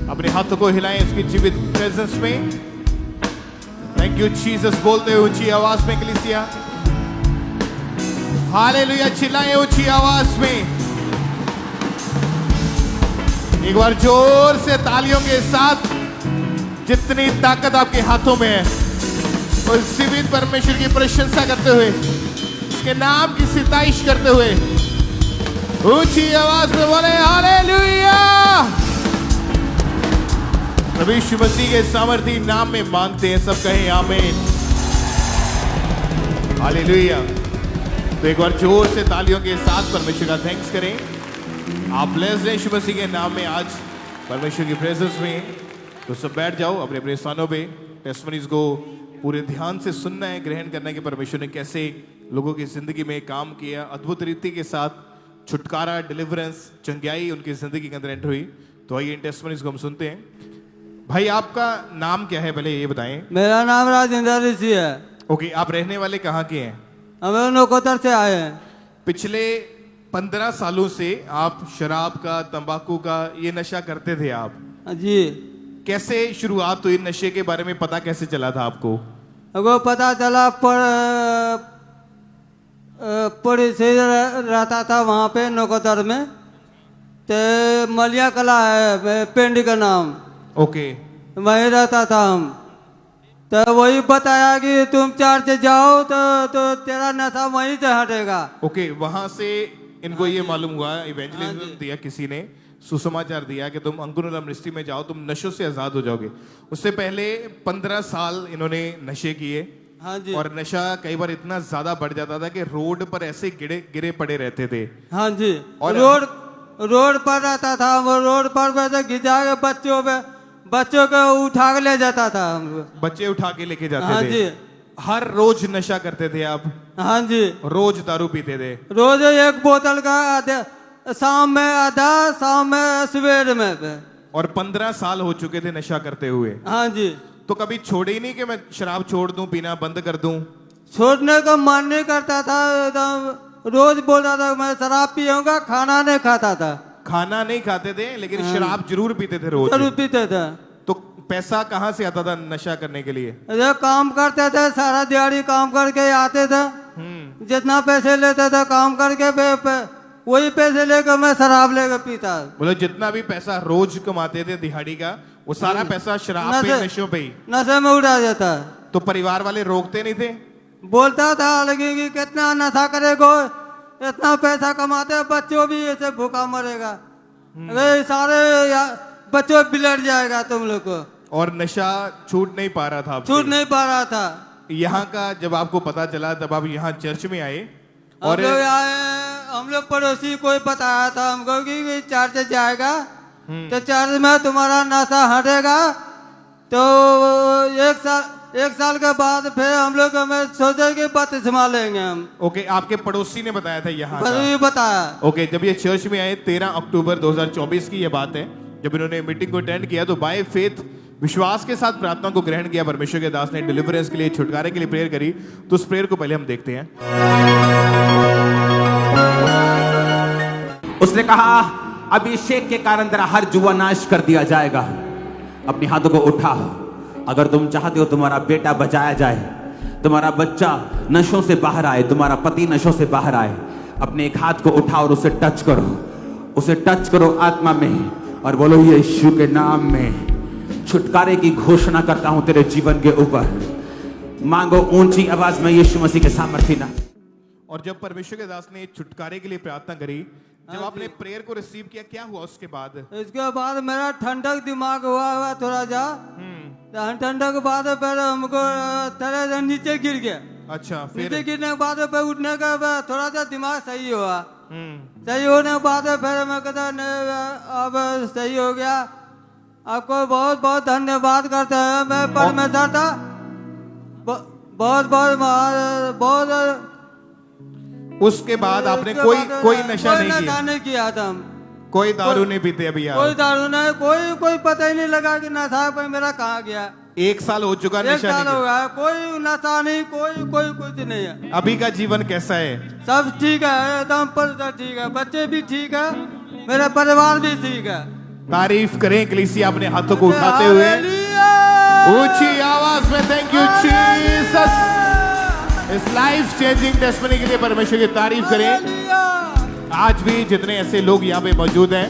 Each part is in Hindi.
अपने हाथों को हिलाएं इसकी जीवित प्रेजेंस में। थैंक यू जीसस बोलते हुए ऊंची आवाज में कलीसिया हालेलुया चिल्लाएं ऊंची आवाज में। एक बार जोर से तालियों के साथ जितनी ताकत आपके हाथों में है और जीवित परमेश्वर की प्रशंसा करते हुए उसके नाम की सिताइश करते हुए ऊंची आवाज में बोले हालेलुया। प्रभु यीशु मसीह के सामर्थी नाम में मांगते हैं, सब कहें आमीन हालेलुया। तो एक बार जोर से तालियों के साथ परमेश्वर का थैंक्स करें। आप ब्लेस्ड हैं यीशु मसीह के नाम में आज परमेश्वर की प्रेजेंस में। तो सब बैठ जाओ अपने अपने स्थानों पे। टेस्टमनीज को पूरे ध्यान से सुनना है, ग्रहण करना है कि परमेश्वर ने कैसे लोगों की जिंदगी में काम किया, अद्भुत रीति के साथ छुटकारा, डिलीवरेंस, चंगाई उनकी जिंदगी के अंदर एंटर हुई। तो आइए इन टेस्टमनीज को हम सुनते हैं। भाई आपका नाम क्या है पहले ये बताएं। मेरा नाम राजेंद्र ऋषि है। ओके, आप रहने वाले कहाँ के हैं? हम नौकोतर से आए हैं। पिछले 15 सालों से आप शराब का, तंबाकू का ये नशा करते थे आप जी। कैसे शुरुआत हुई? नशे के बारे में पता कैसे चला था आपको? वो पता चला पड़ी से रहता था वहाँ पे नौकोतर में, तो मलिया कला है पिंड का नाम। ओके, वहीं रहता था हम। तो वही बताया कि तुम चर्च जाओ तो तेरा नशा वहीं से हटेगा। ओके, वहां से इनको ये मालूम हुआ, इवेंजलिज्म दिया किसी ने, सुसमाचार दिया कि तुम अंकुर मिनिस्ट्री में जाओ, तुम नशों से आजाद हो जाओगे। उससे पहले 15 साल इन्होंने नशे किए। हाँ जी। और नशा कई बार इतना ज्यादा बढ़ जाता था कि रोड पर ऐसे गिरे पड़े रहते थे। हाँ जी। और रोड पर रहता था, वो रोड पर वैसे घिसा के बच्चों को उठा के ले जाता था। हम बच्चे उठा के लेके जाते हाँ थे। जी। हर रोज नशा करते थे आप? हाँ जी। रोज दारू पीते थे? रोज एक बोतल का आधा, शाम में आधा, शाम में सवेर में। और 15 साल हो चुके थे नशा करते हुए। हाँ जी। तो कभी छोड़े ही नहीं कि मैं शराब छोड़ दूं, पीना बंद कर दूं? छोड़ने का मन नहीं करता था। एकदम रोज बोलता था मैं शराब पीऊंगा, खाना नहीं खाता था। खाना नहीं खाते थे लेकिन शराब जरूर पीते थे रोज? जरूर पीते थे। तो पैसा कहाँ से आता था नशा करने के लिए? काम करते थे, सारा दिहाड़ी काम करके आते थे। जितना पैसे लेते थे काम करके वही पैसे लेकर मैं शराब लेकर पीता। बोलो जितना भी पैसा रोज कमाते थे दिहाड़ी का, वो सारा पैसा शराब पे, नशों पे ही, नशे में उड़ा जाता। तो परिवार वाले रोकते नहीं थे? बोलता था लेकिन कि कितना नशा करेगो, इतना पैसा कमाते, बच्चों भी ऐसे भूखा मरेगा, अरे सारे बच्चों बिगड़ जाएगा तुम लोग को। और नशा छूट नहीं पा रहा था आपसे? छूट नहीं पा रहा था। यहाँ का जब आपको पता चला तब आप यहाँ चर्च में आए? और हम लोग पड़ोसी कोई बताया था हमको कि चर्च जाएगा तो चर्च में तुम्हारा नशा हटेगा। तो एक साल के बाद फिर हम लोग हमें सोचे कि बपतिस्मा लेंगे हम। ओके, आपके पड़ोसी ने बताया था यहाँ का? बताया। ओके, जब ये चर्च में आए 13 अक्टूबर 2024 की ये बात है, जब इन्होंने मीटिंग को अटेंड किया तो बाय फेथ विश्वास के साथ प्रार्थना को ग्रहण किया। परमेश्वर के दास ने डिलीवरेंस के लिए, छुटकारे के लिए प्रेयर करी। तो उस प्रेयर को पहले हम देखते हैं। उसने कहा अभिषेक के कारण तेरा हर जुआ नाश कर दिया जाएगा। अपने हाथों को उठा। अगर तुम चाहते हो तुम्हारा बेटा बचाया जाए, तुम्हारा बच्चा नशों से बाहर आए, तुम्हारा पति नशों से बाहर आए, अपने एक हाथ को उठाओ और उसे टच करो, उसे टच करो आत्मा में और बोलो यीशु के नाम में छुटकारे की घोषणा करता हूं तेरे जीवन के ऊपर। मांगो ऊंची आवाज में यीशु मसीह के सामर्थ्य ना। और जब परमेश्वर के दास ने छुटकारे के लिए प्रार्थना करी, जब आपने प्रेयर को रिसीव किया, क्या हुआ उसके बाद? इसके बाद मेरा ठंडक दिमाग हुआ थोड़ा जा। ठंडक के बाद फिर हमको तरह से नीचे गिर गया। अच्छा, फिर नीचे गिरने के बाद फिर उठने का थोड़ा सा दिमाग सही हुआ। सही होने के बाद फिर मैं कहता अब सही हो गया। आपको बहुत बहुत धन्यवाद करते हैं मैं परमेश्वर था। बहुत बहुत बहुत। उसके बाद आपने कोई नशा नहीं किया था। कोई दारू नहीं पीते अभी आप? कोई दारू नहीं, कोई पता ही नहीं लगा कि नशा पर मेरा कहाँ गया। 1 साल हो चुका नशा? 1 साल हो गया, कोई नशा नहीं, कोई कुछ नहीं है। अभी का जीवन कैसा है? सब ठीक है, एकदम पर ठीक है, बच्चे भी ठीक है, मेरा परिवार भी ठीक है। तारीफ करें कलीसिया अपने हाथों को उठाते हुए ऊंची आवाज में। Thank you Jesus. इस लाइफ चेंजिंग टेस्टमनी के लिए परमेश्वर की तारीफ करें। आज भी जितने ऐसे लोग यहाँ पे मौजूद हैं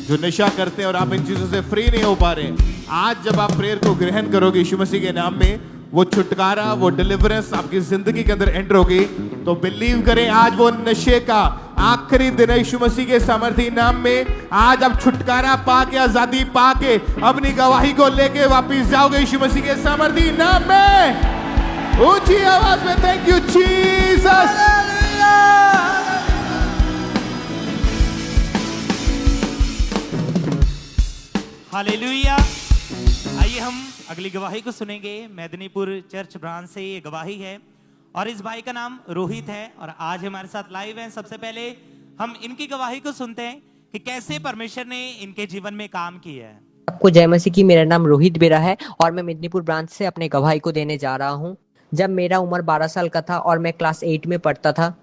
जो नशा करते हैं और आप इन चीजों से फ्री नहीं हो पा रहे, आज जब आप प्रेयर को ग्रहण करोगे यीशु मसीह के नाम में, वो छुटकारा, वो डिलीवरेंस आपकी जिंदगी के अंदर एंटर होगी। तो बिलीव करें, आज वो नशे का आखिरी दिन है यीशु मसीह के सामर्थी नाम में। आज आप छुटकारा पाके, आजादी पाके अपनी गवाही को लेके वापिस जाओगे यीशु मसीह के सामर्थी नाम में। ऊंची आवाज में थैंक यू जीसस। हालेलुया। आइए हम अगली गवाही को सुनेंगे। मेदिनीपुर चर्च ब्रांच से ये गवाही है और इस भाई का नाम रोहित है और आज हमारे साथ लाइव हैं। सबसे पहले हम इनकी गवाही को सुनते हैं कि कैसे परमेश्वर ने इनके जीवन में काम किया है। आपको जय मसीह की। मेरा नाम रोहित बेरा है और मैं मेदिनीपुर ब्रांच से अपने गवाही को देने जा रहा हूँ। जब मेरा उम्र 12 साल का था और मैं क्लास 8 में पढ़ता था,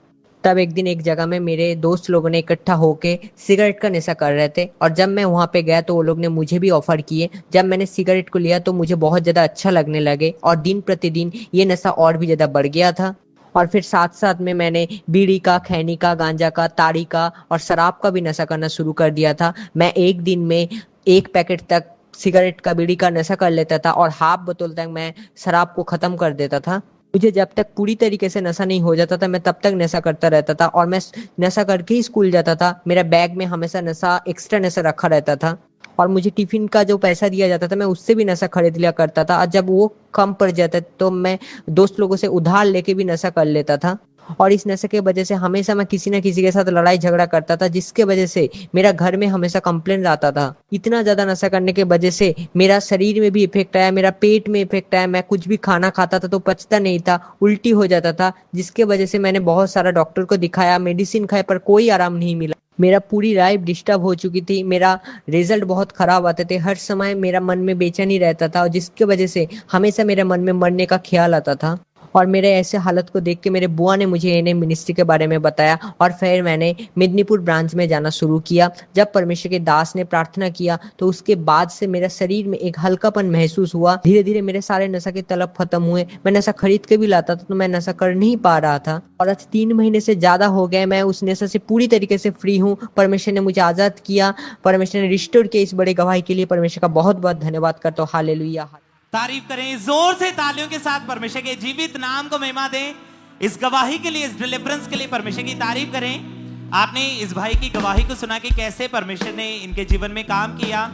तब एक दिन एक जगह में मेरे दोस्त लोगों ने इकट्ठा होके सिगरेट का नशा कर रहे थे और जब मैं वहाँ पे गया तो वो लोग ने मुझे भी ऑफर किए। जब मैंने सिगरेट को लिया तो मुझे बहुत ज़्यादा अच्छा लगने लगे और दिन प्रतिदिन ये नशा और भी ज़्यादा बढ़ गया था। और फिर साथ साथ में मैंने बीड़ी का, खैनी का, गांजा का, ताड़ी का और शराब का भी नशा करना शुरू कर दिया था। मैं एक दिन में 1 पैकेट तक सिगरेट का, बीड़ी का नशा कर लेता था और हाफ बोतल तक मैं शराब को ख़त्म कर देता था। मुझे जब तक पूरी तरीके से नशा नहीं हो जाता था मैं तब तक नशा करता रहता था और मैं नशा करके ही स्कूल जाता था। मेरा बैग में हमेशा नशा, एक्स्ट्रा नशा रखा रहता था और मुझे टिफिन का जो पैसा दिया जाता था मैं उससे भी नशा खरीद लिया करता था और जब वो कम पड़ जाता तो मैं दोस्त लोगों से उधार लेके भी नशा कर लेता था। और इस नशे के वजह से हमेशा मैं किसी न किसी के साथ लड़ाई झगड़ा करता था, जिसके वजह से मेरा घर में हमेशा कंप्लेंट आता था। इतना ज़्यादा नशा करने के वजह से मेरा शरीर में भी इफेक्ट आया, मेरा पेट में इफेक्ट आया। मैं कुछ भी खाना खाता था तो पचता नहीं था, उल्टी हो जाता था, जिसके वजह से मैंने बहुत सारा डॉक्टर को दिखाया, मेडिसिन खाए पर कोई आराम नहीं मिला। मेरा पूरी लाइफ डिस्टर्ब हो चुकी थी, मेरा रिजल्ट बहुत खराब आते थे, हर समय मेरा मन में बेचैनी रहता था और जिसके वजह से हमेशा मेरे मन में मरने का ख्याल आता था। और मेरे ऐसे हालत को देख के मेरे बुआ ने मुझे एनएम मिनिस्ट्री के बारे में बताया और फिर मैंने मेदिनीपुर ब्रांच में जाना शुरू किया। जब परमेश्वर के दास ने प्रार्थना किया तो उसके बाद से मेरा शरीर में एक हल्कापन महसूस हुआ। धीरे धीरे मेरे सारे नशा के तलब खत्म हुए। मैं नशा खरीद के भी लाता था तो मैं नशा कर नहीं पा रहा था और आज 3 महीने से ज्यादा हो गए मैं उस नशा से पूरी तरीके से फ्री हूँ। परमेश्वर ने मुझे आजाद किया, परमेश्वर ने रिस्टोर किया। इस बड़े गवाही के लिए परमेश्वर का बहुत बहुत धन्यवाद करता हूँ। हालेलुया। तारीफ करें जोर से, तालियों के साथ परमेश्वर के जीवित नाम को महिमा दें। इस गवाही के लिए, इस डिलीवरेंस के लिए परमेश्वर की तारीफ करें। आपने इस भाई की गवाही को सुना कि कैसे परमेश्वर ने इनके जीवन में काम किया।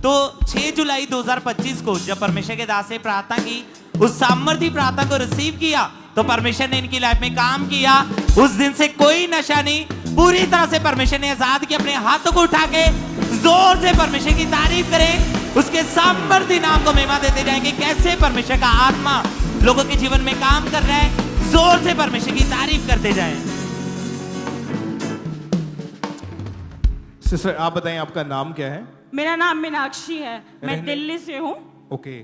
तो 6 जुलाई 2025 को जब परमेश्वर के दास से प्रार्थना की, उस सामर्थी प्रार्थना को रिसीव किया तो परमेश्वर ने इनकी लाइफ में काम किया। उस दिन से कोई नशा नहीं, पूरी तरह से परमेश्वर ने आजाद किया। अपने हाथों को उठा के जोर से परमेश्वर की तारीफ करें, उसके सामर्थी नाम को महिमा देते जाएंगे। कैसे परमेश्वर का आत्मा लोगों के जीवन में काम कर रहा है, जोर से परमेश्वर की तारीफ करते जाएं। सिस्टर आप बताएं आपका नाम क्या है? मेरा नाम मीनाक्षी है, मैं दिल्ली से हूँ। ओके,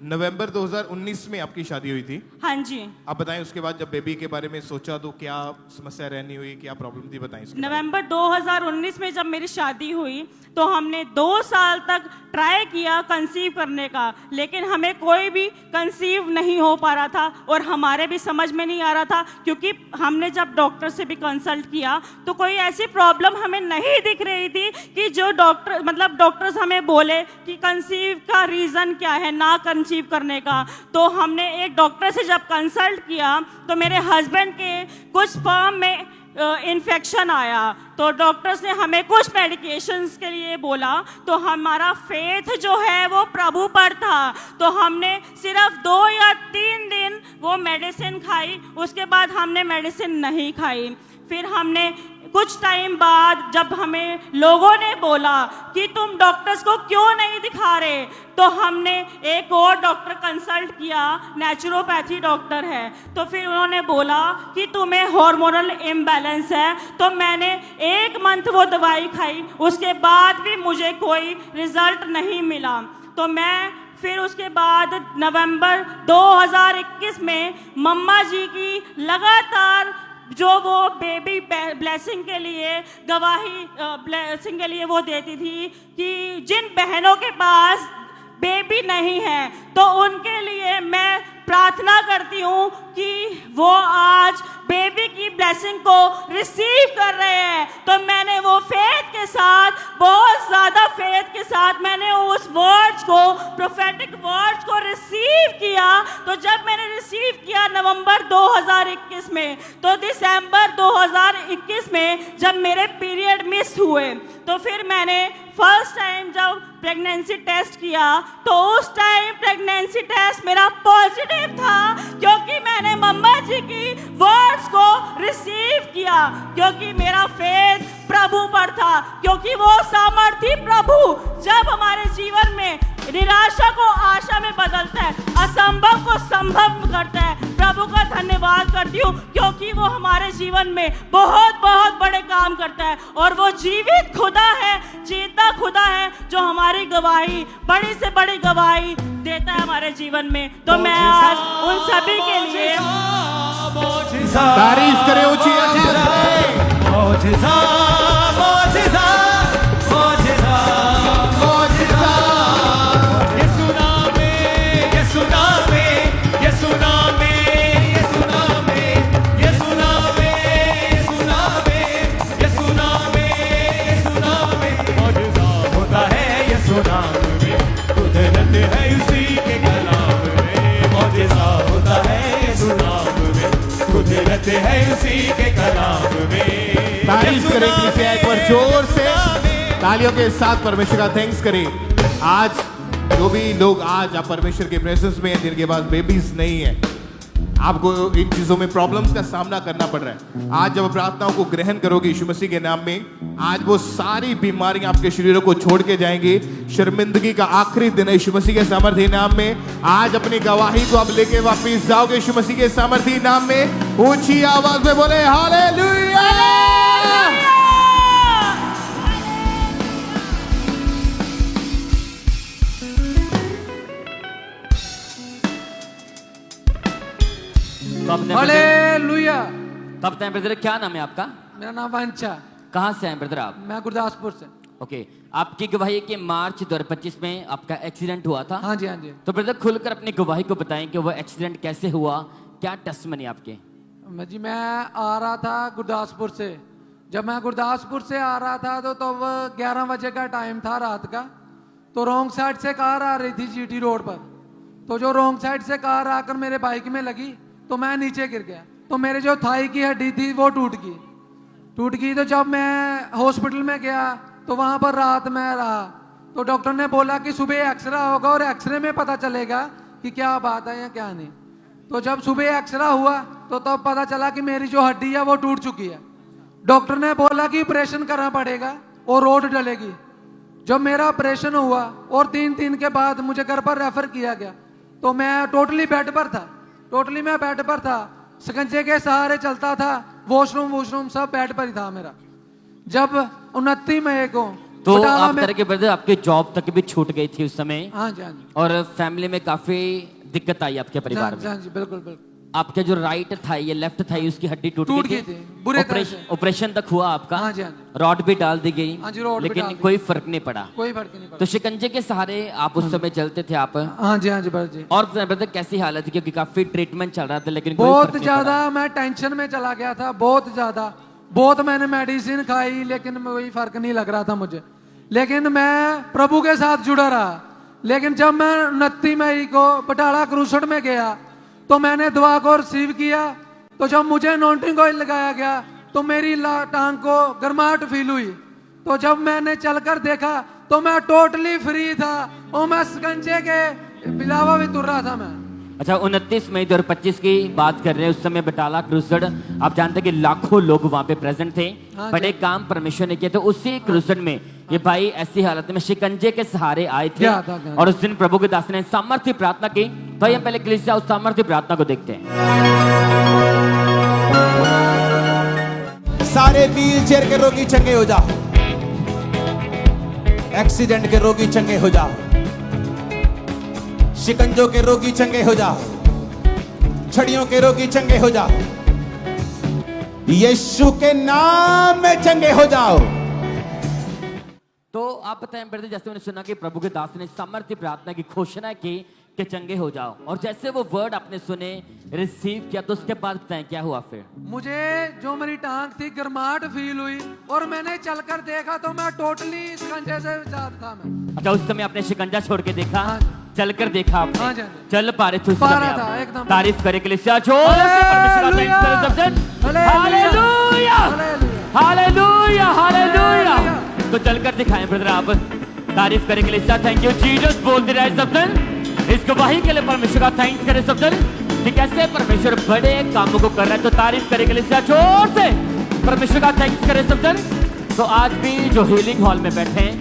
नवंबर 2019 में आपकी शादी हुई थी? हाँ जी। आप बताएं उसके बाद जब बेबी के बारे में सोचा तो क्या समस्या रहनी हुई, क्या प्रॉब्लम थी, बताएं इसके नवंबर 2019 में जब मेरी शादी हुई तो हमने 2 साल तक ट्राई किया कंसीव करने का, लेकिन हमें कोई भी कंसीव नहीं हो पा रहा था और हमारे भी समझ में नहीं आ रहा था, क्योंकि हमने जब डॉक्टर से भी कंसल्ट किया तो कोई ऐसी प्रॉब्लम हमें नहीं दिख रही थी कि जो डॉक्टर्स हमें बोले कि कंसीव का रीज़न क्या है ना कंसीव करने का। तो हमने एक डॉक्टर से जब कंसल्ट किया तो मेरे हस्बैंड के कुछ स्पर्म में इन्फेक्शन आया, तो डॉक्टर्स ने हमें कुछ मेडिकेशंस के लिए बोला। तो हमारा फेथ जो है वो प्रभु पर था, तो हमने सिर्फ 2 या 3 दिन वो मेडिसिन खाई, उसके बाद हमने मेडिसिन नहीं खाई। फिर हमने कुछ टाइम बाद जब हमें लोगों ने बोला कि तुम डॉक्टर्स को क्यों नहीं दिखा रहे, तो हमने एक और डॉक्टर कंसल्ट किया, नेचुरोपैथी डॉक्टर है। तो फिर उन्होंने बोला कि तुम्हें हार्मोनल इम्बैलेंस है। तो मैंने 1 मंथ वो दवाई खाई, उसके बाद भी मुझे कोई रिजल्ट नहीं मिला। तो मैं फिर उसके बाद नवंबर 2021 में मम्मा जी की लगातार जो वो बेबी ब्लेसिंग के लिए गवाही ब्लेसिंग के लिए वो देती थी कि जिन बहनों के पास बेबी नहीं है तो उनके लिए मैं प्रार्थना करती हूँ कि वो आज बेबी की ब्लेसिंग को रिसीव कर रहे हैं। तो मैंने वो फेथ के साथ, बहुत ज़्यादा फेथ के साथ मैंने उस वर्ड्स को, प्रोफेटिक वर्ड्स को रिसीव किया। तो जब मैंने रिसीव किया नवंबर 2021 में, तो दिसंबर 2021 में जब मेरे पीरियड मिस हुए तो फिर मैंने फर्स्ट टाइम जब प्रेगनेंसी टेस्ट किया तो उस टाइम प्रेगनेंसी टेस्ट मेरा पॉजिटिव था, क्योंकि मैंने मम्मा जी की वर्ड्स को रिसीव किया, क्योंकि मेरा फेथ प्रभु पर था, क्योंकि वो सामर्थी प्रभु जब हमारे जीवन में निराशा को आशा में बदलता है, असंभव को संभव करता है। प्रभु का धन्यवाद करती हूँ, क्योंकि वो हमारे जीवन में बहुत बहुत बड़े काम करता है और वो जीवित खुदा है, जीता खुदा है, जो हमारी गवाही, बड़ी से बड़ी गवाही देता है हमारे जीवन में। तो मैं आज उन सभी के लिए तारीफ करें ऊंची है उसी के कलाम में। तारीफ करें कलीसिया, एक बार जोर से तालियों के साथ परमेश्वर का थैंक्स करें। आज जो भी लोग आज आप परमेश्वर के प्रेजेंस में हैं, जिनके पास बेबीज नहीं है, आपको इन चीजों में प्रॉब्लम्स का सामना करना पड़ रहा है, आज जब प्रार्थनाओं को ग्रहण करोगे यीशु मसीह के नाम में, आज वो सारी बीमारियां आपके शरीरों को छोड़ के जाएंगी। शर्मिंदगी का आखिरी दिन है यीशु मसीह के सामर्थी नाम में। आज अपनी गवाही को आप लेके वापिस जाओगे यीशु मसीह के सामर्थी नाम में। ऊंची आवाज में बोले हालेलुया। हालेलुया। तब तक ब्रदर, क्या नाम है आपका? मेरा नाम वंशा। कहाँ से हैं ब्रदर आप? मैं गुरदासपुर से। ओके, आपकी गवाही कि मार्च 2025 में आपका एक्सीडेंट हुआ था। हाँ जी, हाँ जी। तो ब्रदर खुलकर अपनी गवाही को बताएं कि वो एक्सीडेंट कैसे हुआ, क्या टेस्टमनी आपके? जी, मैं आ रहा था गुरदासपुर से। जब मैं गुरदासपुर से आ रहा था तो तब 11 बजे का टाइम था रात का। तो रॉन्ग साइड से कार आ रही थी जीटी रोड पर। तो जो रॉन्ग साइड से कार आकर मेरे बाइक में लगी तो मैं नीचे गिर गया। तो मेरे जो थाई की हड्डी थी वो टूट गई। तो जब मैं हॉस्पिटल में गया तो वहाँ पर रात में रहा। तो डॉक्टर ने बोला कि सुबह एक्सरे होगा और एक्सरे में पता चलेगा कि क्या बात है या क्या नहीं। तो जब सुबह एक्सरे हुआ तो तब पता चला कि मेरी जो हड्डी है वो टूट चुकी है। डॉक्टर ने बोला कि ऑपरेशन करना पड़ेगा और रोड डलेगी। जब मेरा ऑपरेशन हुआ और 3 दिन के बाद मुझे घर पर रेफर किया गया तो मैं टोटली बेड पर था। शिकंजे के सहारे चलता था, वॉशरूम सब बेड पर ही था मेरा। जब 29 मई को तो आप तरह के ब्रदर आपके जॉब तक भी छूट गई थी उस समय। हाँ जी, हाँ जी। और फैमिली में काफी दिक्कत आई आपके परिवार में। हाँ जी, बिल्कुल। आपके जो राइट थाई या लेफ्ट थाई उसकी हड्डी टूट गई थी। बुरे तरह से। ऑपरेशन तक हुआ आपका। हाँ जी, हाँ जी। रॉड भी डाल दी गई। हाँ जी, रॉड भी लेकिन डाल दी। कोई फर्क नहीं पड़ा। कोई फर्क नहीं पड़ा। तो शिकंजे के सहारे आप उस समय चलते थे आप? हाँ जी, हाँ जी जी। और ब्रदर कैसी हालत थी, क्योंकि काफी ट्रीटमेंट चल रहा था लेकिन कोई बहुत फर्क नहीं ज्यादा पड़ा। मैं टेंशन में चला गया था, बहुत ज्यादा। बहुत मैंने मेडिसिन खाई लेकिन कोई फर्क नहीं लग रहा था मुझे। लेकिन मैं प्रभु के साथ जुड़ा रहा। लेकिन जब मैं 29 मई को बटाला क्रूसड में गया तो मैंने दुआ को रिसीव किया। तो जब मुझे अनॉइंटिंग ऑयल लगाया गया तो मेरी टांग को गर्माहट फील हुई। तो जब मैंने चलकर देखा तो मैं टोटली फ्री था और मैं शिकंजे के अलावा भी तुर रहा था मैं। अच्छा, 29 मई 2025 की बात कर रहे हैं। उस समय बटाला क्रूसड, आप जानते हैं कि लाखों लोग वहां पे प्रेजेंट थे। हाँ, बड़े काम परमेश्वर ने किए। तो उसी क्रूसड में ये भाई ऐसी हालत में शिकंजे के सहारे आए थे और उस दिन प्रभु के दास ने सामर्थ्य प्रार्थना की। तो हम पहले कलीसिया उस सामर्थ्य प्रार्थना को देखते हैं। सारे व्हील चेयर के रोगी चंगे हो जाओ, एक्सीडेंट के रोगी चंगे हो जाओ, शिकंजों के रोगी चंगे हो जाओ, छड़ियों के रोगी चंगे हो जाओ। यीशु के नाम में चंगे हो जाओ। तो आप बताएं ब्रदर, जैसे मैंने सुना कि प्रभु के दास ने सामर्थ्य प्रार्थना की घोषणा की कि चंगे हो जाओ, और जैसे वो वर्ड आपने सुने, रिसीव किया, तो उसके बाद बताएं क्या हुआ फिर? मुझे जो मेरी टांग थी गर्माहट फील हुई और मैंने चलकर देखा तो मैं टोटली शिकंजे से आजाद था मैं। अच्छा, उस समय आपने शिकंजा छोड़ के देखा? हाँ जी। चलकर देखा आपने? हाँ जी, हाँ जी। चल पा रहे थे उस पा समय रहा आप? था, एकदम। तारीफ करे के लिए हालेलुया, हालेलुया, हालेलुया। तो चलकर दिखाएं ब्रदर आप, तारीफ करे के लिए थैंक यू जीसस बोलते रहे सब जन। इस गवाही के लिए परमेश्वर का थैंक्स करें सब जन कि कैसे परमेश्वर बड़े कामों को कर रहा है। तो तारीफ करे के लिए जोर से परमेश्वर का थैंक्स करें सब जन। तो आज भी जो हीलिंग हॉल में बैठे हैं,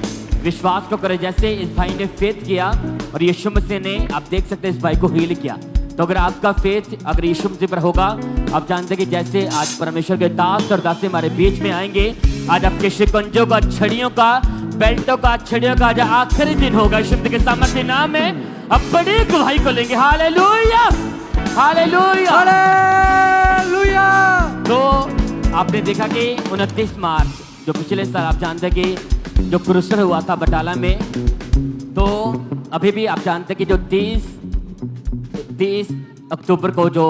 विश्वास को करें जैसे इस भाई ने फेथ किया और यीशु मसीह ने, आप देख सकते हैं, इस भाई को हील किया। तो अगर आपका फेथ अगर यीशु मसीह पर होगा, आप जानते हैं कि जैसे आज परमेश्वर के दास और दासी हमारे बीच में आएंगे, आज आपके शिकंजों का, छड़ियों का, बेल्टों का, छड़ियों का आज आखिरी दिन होगा यीशु मसीह के सामर्थ्य नाम में। अब बड़ी गवाही को लेंगे। Hallelujah, hallelujah, hallelujah. तो आपने देखा कि 29 मार्च जो पिछले साल, आप जानते हैं कि जो क्रूसर हुआ था बटाला में, तो अभी भी आप जानते हैं कि जो 30 अक्टूबर को जो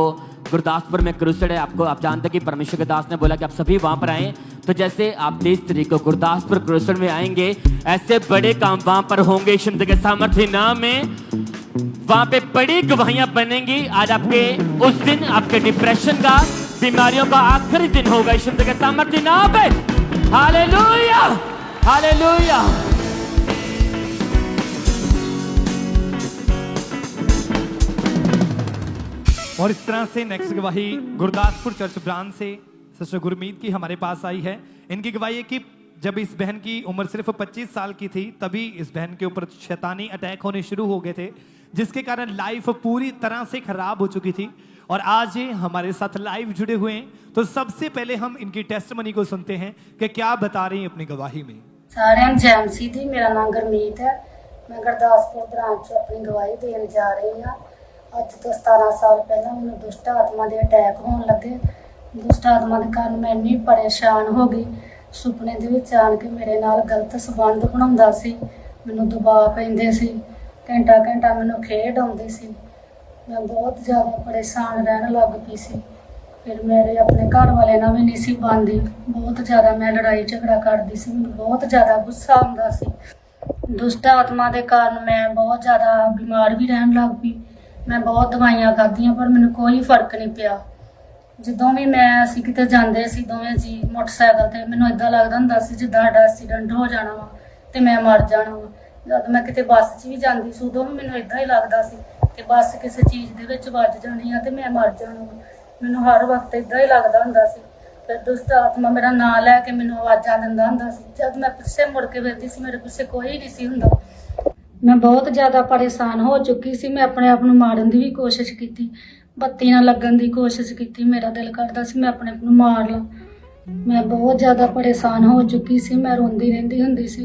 गुरदासपुर में क्रूसर है, आपको आप जानते हैं कि परमेश्वर के दास ने बोला कि आप सभी वहां पर आएं। तो जैसे आप 30 तारीख को गुरदासपुर क्रूसर में आएंगे, ऐसे बड़े काम वहां पर होंगे यीशु मसीह के सामर्थ्य नाम में। वहां पे बड़ी गवाहियां बनेंगी। आज आपके उस दिन आपके डिप्रेशन का, बीमारियों का आखिरी दिन होगा यीशु मसीह के सामर्थ्य नाम पे। Hallelujah, hallelujah. और इस तरह से नेक्स्ट गवाही गुरदासपुर चर्च ब्रांच से सिस्टर गुरमीत की हमारे पास आई है। इनकी गवाही है कि जब इस बहन की उम्र सिर्फ 25 साल की थी, तभी इस बहन के ऊपर शैतानी अटैक होने शुरू हो गए थे, जिसके कारण लाइफ पूरी तरह से खराब हो चुकी थी। और आज ये हमारे साथ लाइव जुड़े हुए हैं। तो सबसे पहले हम इनकी टेस्टमनी को सुनते हैं कि क्या बता रही हैं अपनी गवाही में। सारे जैमसी थी, मेरा नाम गुरमीत है। मैं गुरदासपुर ब्रांच अपनी गवाही देने जा रही हूँ। ਅੱਜ ਤੋਂ 17 ਸਾਲ ਪਹਿਲਾਂ ਮੈਨੂੰ ਦੁਸ਼ਟ ਆਤਮਾ ਦੇ ਅਟੈਕ ਹੋਣ ਲੱਗੇ। ਦੁਸ਼ਟ ਆਤਮਾ ਦੇ ਕਾਰਨ ਮੈਂ ਇੰਨੀ ਪਰੇਸ਼ਾਨ ਹੋ ਗਈ। ਸੁਪਨੇ ਦੇ ਵਿੱਚ ਆਣ ਕੇ ਮੇਰੇ ਨਾਲ ਗਲਤ ਸੰਬੰਧ ਬਣਾਉਂਦਾ ਸੀ, ਮੈਨੂੰ ਦਬਾਅ ਪੈਂਦੇ ਸੀ, ਘੰਟਾ ਘੰਟਾ ਮੈਨੂੰ ਖੇਡ ਆਉਂਦੀ ਸੀ। ਮੈਂ ਬਹੁਤ ਜ਼ਿਆਦਾ ਪਰੇਸ਼ਾਨ ਰਹਿਣ ਲੱਗ ਪਈ ਸੀ। ਫਿਰ ਮੇਰੇ ਆਪਣੇ ਘਰ ਵਾਲੇ ਨਾਲ ਵੀ ਨਹੀਂ ਸੀ ਬਣਦੀ, ਬਹੁਤ ਜ਼ਿਆਦਾ ਮੈਂ ਲੜਾਈ ਝਗੜਾ ਕਰਦੀ ਸੀ, ਮੈਨੂੰ ਬਹੁਤ ਜ਼ਿਆਦਾ ਗੁੱਸਾ ਆਉਂਦਾ ਸੀ। ਦੁਸ਼ਟ ਆਤਮਾ ਦੇ ਕਾਰਨ ਮੈਂ ਬਹੁਤ ਜ਼ਿਆਦਾ ਬਿਮਾਰ ਵੀ ਰਹਿਣ ਲੱਗ ਪਈ। मैं बहुत दवाइयां खाधियां पर मैंने कोई फर्क नहीं पिया। ਜਦੋਂ ਵੀ ਮੈਂ ਅਸੀਂ ਕਿਤੇ ਜਾਂਦੇ ਸੀ ਦੋਵੇਂ ਜੀ ਮੋਟਰਸਾਈਕਲ ਤੇ, ਮੈਨੂੰ ਇਦਾਂ ਲੱਗਦਾ ਹੁੰਦਾ ਸੀ ਜਿੱਦਾਂ ਸਾਡਾ ਐਕਸੀਡੈਂਟ ਹੋ ਜਾਣਾ ਵਾ ਤੇ ਮੈਂ ਮਰ ਜਾਣਾ ਵਾ। ਜਦ ਮੈਂ ਕਿਤੇ ਬੱਸ 'ਚ ਵੀ ਜਾਂਦੀ ਸੀ, ਉਦੋਂ ਵੀ ਮੈਨੂੰ ਇਦਾਂ ਹੀ ਲੱਗਦਾ ਸੀ ਕਿ ਬੱਸ ਕਿਸੇ ਚੀਜ਼ ਦੇ ਵਿੱਚ ਵੱਜ ਜਾਣੀ ਆ ਤੇ ਮੈਂ ਮਰ ਜਾਣਾ ਵਾ। ਮੈਨੂੰ ਹਰ ਵਕਤ ਇਦਾਂ ਹੀ ਲੱਗਦਾ ਹੁੰਦਾ ਸੀ। ਫਿਰ ਦੁਸ਼ਟ ਆਤਮਾ ਮੇਰਾ ਨਾਂ ਲੈ ਕੇ ਮੈਨੂੰ ਆਵਾਜ਼ਾਂ ਦਿੰਦਾ ਹੁੰਦਾ ਸੀ। ਜਦ ਮੈਂ ਪਿੱਛੇ ਮੁੜ ਕੇ ਵੇਖਦੀ ਸੀ, ਮੇਰੇ ਪਿੱਛੇ ਕੋਈ ਨਹੀਂ ਸੀ ਹੁੰਦਾ। मैं बहुत ज़्यादा परेशान हो चुकी सी। मैं अपने आप को मारन की भी कोशिश की, बत्ती ना लगन की कोशिश की। मेरा दिल करता सी मैं अपने आप को मार ला। मैं बहुत ज़्यादा परेशान हो चुकी सी। मैं रोंदी रहंदी हुंदी सी।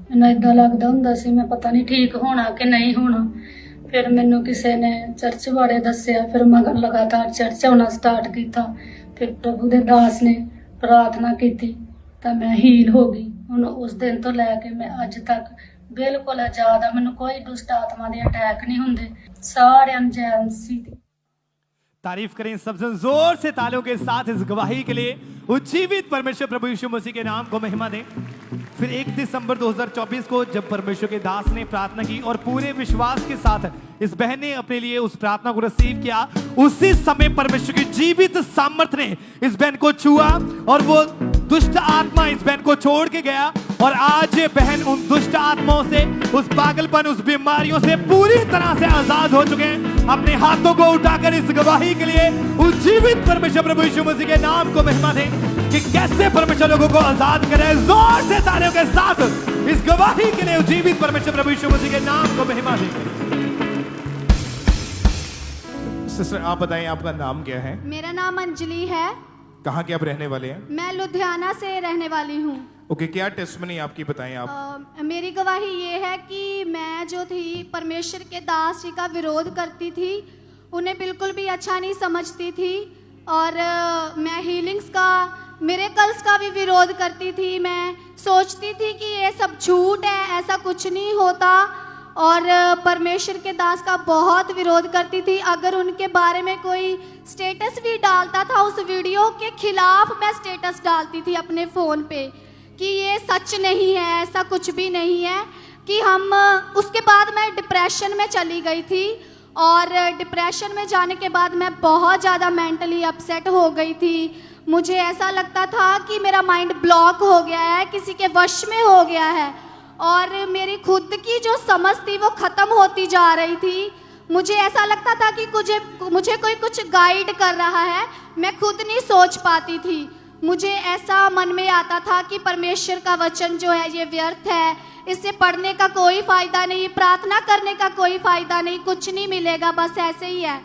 मैनूं इदां लगदा हुंदा सी मैं पता नहीं ठीक होना कि नहीं होना। फिर मैनूं किसी ने चर्च बारे दस्सिया, फिर मगर लगातार चर्च आउणा स्टार्ट किया। फिर प्रभु दे दास ने प्रार्थना की तो मैं हील हो गई। हुण उस दिन तो लैके मैं अज तक बिल्कुल आजाद है। मैनूं कोई दुष्ट आत्मा दे अटैक नहीं हुंदे। सारे अनजैमसी दी तारीफ करें सब जन जोर से तालियों के साथ इस गवाही के लिए। उज्जीवित परमेश्वर प्रभु यीशु मसीह के नाम को महिमा दें। फिर 1 दिसंबर 2024 को जब परमेश्वर के दास ने प्रार्थना की और पूरे विश्वास के साथ इस बहन ने अपने लिए उस प्रार्थना को रिसीव किया, उसी समय परमेश्वर की जीवित सामर्थ्य ने इस बहन को छुआ और वो दुष्ट आत्मा इस बहन को छोड़ के गया। और आज ये बहन उन दुष्ट आत्माओं से, उस पागलपन, उस बीमारियों से पूरी तरह से आजाद हो चुके हैं। अपने हाथों को उठाकर इस गवाही के लिए उज्जीवित परमेश्वर प्रभु यीशु मसीह के नाम को महिमा दें कि कैसे परमेश्वर लोगों को आजाद करे। जोर से तालियों के साथ इस गवाही के लिए उज्जीवित परमेश्वर प्रभु यीशु मसीह के नाम को महिमा दें। सिस्टर आप बताएं आपका नाम क्या है? मेरा नाम अंजलि है। कहाँ के आप रहने वाले हैं? मैं लुधियाना से रहने वाली हूँ। ओके, क्या टेस्टमनी आपकी बताएं आप? मेरी गवाही ये है कि मैं जो थी परमेश्वर के दास जी का विरोध करती थी, उन्हें बिल्कुल भी अच्छा नहीं समझती थी। और मैं हीलिंग्स का, मिरेकल्स का भी विरोध करती थी। मैं सोचती थी कि ये सब झूठ है, ऐसा कुछ नहीं होता, और परमेश्वर के दास का बहुत विरोध करती थी। अगर उनके बारे में कोई स्टेटस भी डालता था, उस वीडियो के खिलाफ मैं स्टेटस डालती थी अपने फ़ोन पे कि ये सच नहीं है, ऐसा कुछ भी नहीं है। कि हम, उसके बाद मैं डिप्रेशन में चली गई थी, और डिप्रेशन में जाने के बाद मैं बहुत ज़्यादा मेंटली अपसेट हो गई थी। मुझे ऐसा लगता था कि मेरा माइंड ब्लॉक हो गया है, किसी के वश में हो गया है, और मेरी खुद की जो समझ थी वो ख़त्म होती जा रही थी। मुझे ऐसा लगता था कि मुझे कोई कुछ गाइड कर रहा है, मैं खुद नहीं सोच पाती थी। मुझे ऐसा मन में आता था कि परमेश्वर का वचन जो है ये व्यर्थ है, इससे पढ़ने का कोई फ़ायदा नहीं, प्रार्थना करने का कोई फ़ायदा नहीं, कुछ नहीं मिलेगा, बस ऐसे ही है।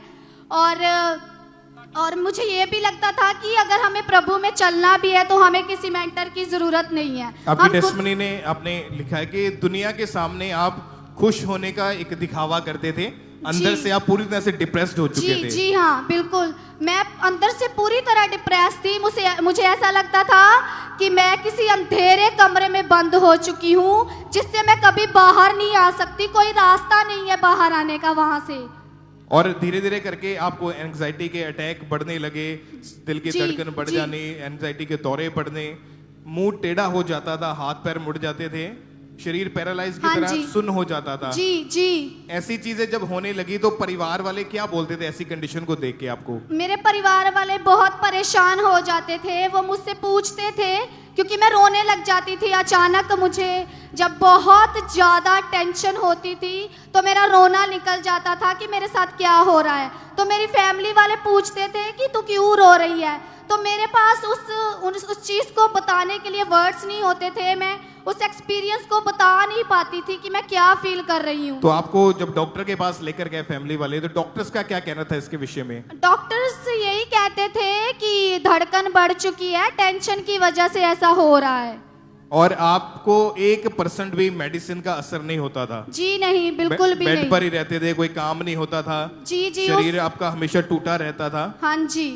और मुझे ये भी लगता था कि अगर हमें प्रभु में चलना भी है तो हमें किसी मेंटर की ज़रूरत नहीं है। आपकी टेस्टमनी ने आपने लिखा है कि दुनिया के सामने आप खुश होने का एक दिखावा करते थे, अंदर से आप पूरी तरह से डिप्रेस्ड हो चुके थे। जी हाँ, बिल्कुल। मैं अंदर से पूरी तरह डिप्रेस थी। मुझे ऐसा लगता था कि मैं किसी अंधेरे कमरे में बंद हो चुकी हूँ, जिससे मैं कभी बाहर नहीं आ सकती, कोई रास्ता नहीं है बाहर आने का वहाँ से। और धीरे धीरे करके आपको एंजाइटी के अटैक बढ़ने लगे, दिल की धड़कन बढ़ जानी, एंजाइटी के दौरे पड़ने, मुंह टेढ़ा हो जाता था, हाथ पैर मुड़ जाते थे, शरीर पैरालाइज की तरह सुन्न हो जाता था। जी। ऐसी चीजें जब होने लगी तो परिवार वाले क्या बोलते थे ऐसी कंडीशन को देख के आपको? मेरे परिवार वाले बहुत परेशान हो जाते थे। वो मुझसे पूछते थे, क्योंकि मैं रोने लग जाती थी अचानक। मुझे जब बहुत ज़्यादा टेंशन होती थी तो मेरा रोना निकल जाता था कि मेरे साथ क्या हो रहा है। तो मेरी फैमिली वाले पूछते थे कि तू क्यों रो रही है, तो मेरे पास उस चीज़ को बताने के लिए वर्ड्स नहीं होते थे। मैं उस एक्सपीरियंस को बता नहीं पाती थी कि मैं क्या फील कर रही हूँ। तो आपको जब डॉक्टर के पास लेकर गए फैमिली वाले, तो डॉक्टर्स का क्या कहना था इसके विषय में? डॉक्टर्स यही कहते थे कि धड़कन बढ़ चुकी है, टेंशन की वजह से ऐसा हो रहा है। और आपको 1% भी मेडिसिन का असर नहीं होता था? जी नहीं, बिल्कुल भी नहीं। बेड पर ही रहते थे, कोई काम नहीं होता था? जी। शरीर आपका हमेशा टूटा रहता था? हाँ जी।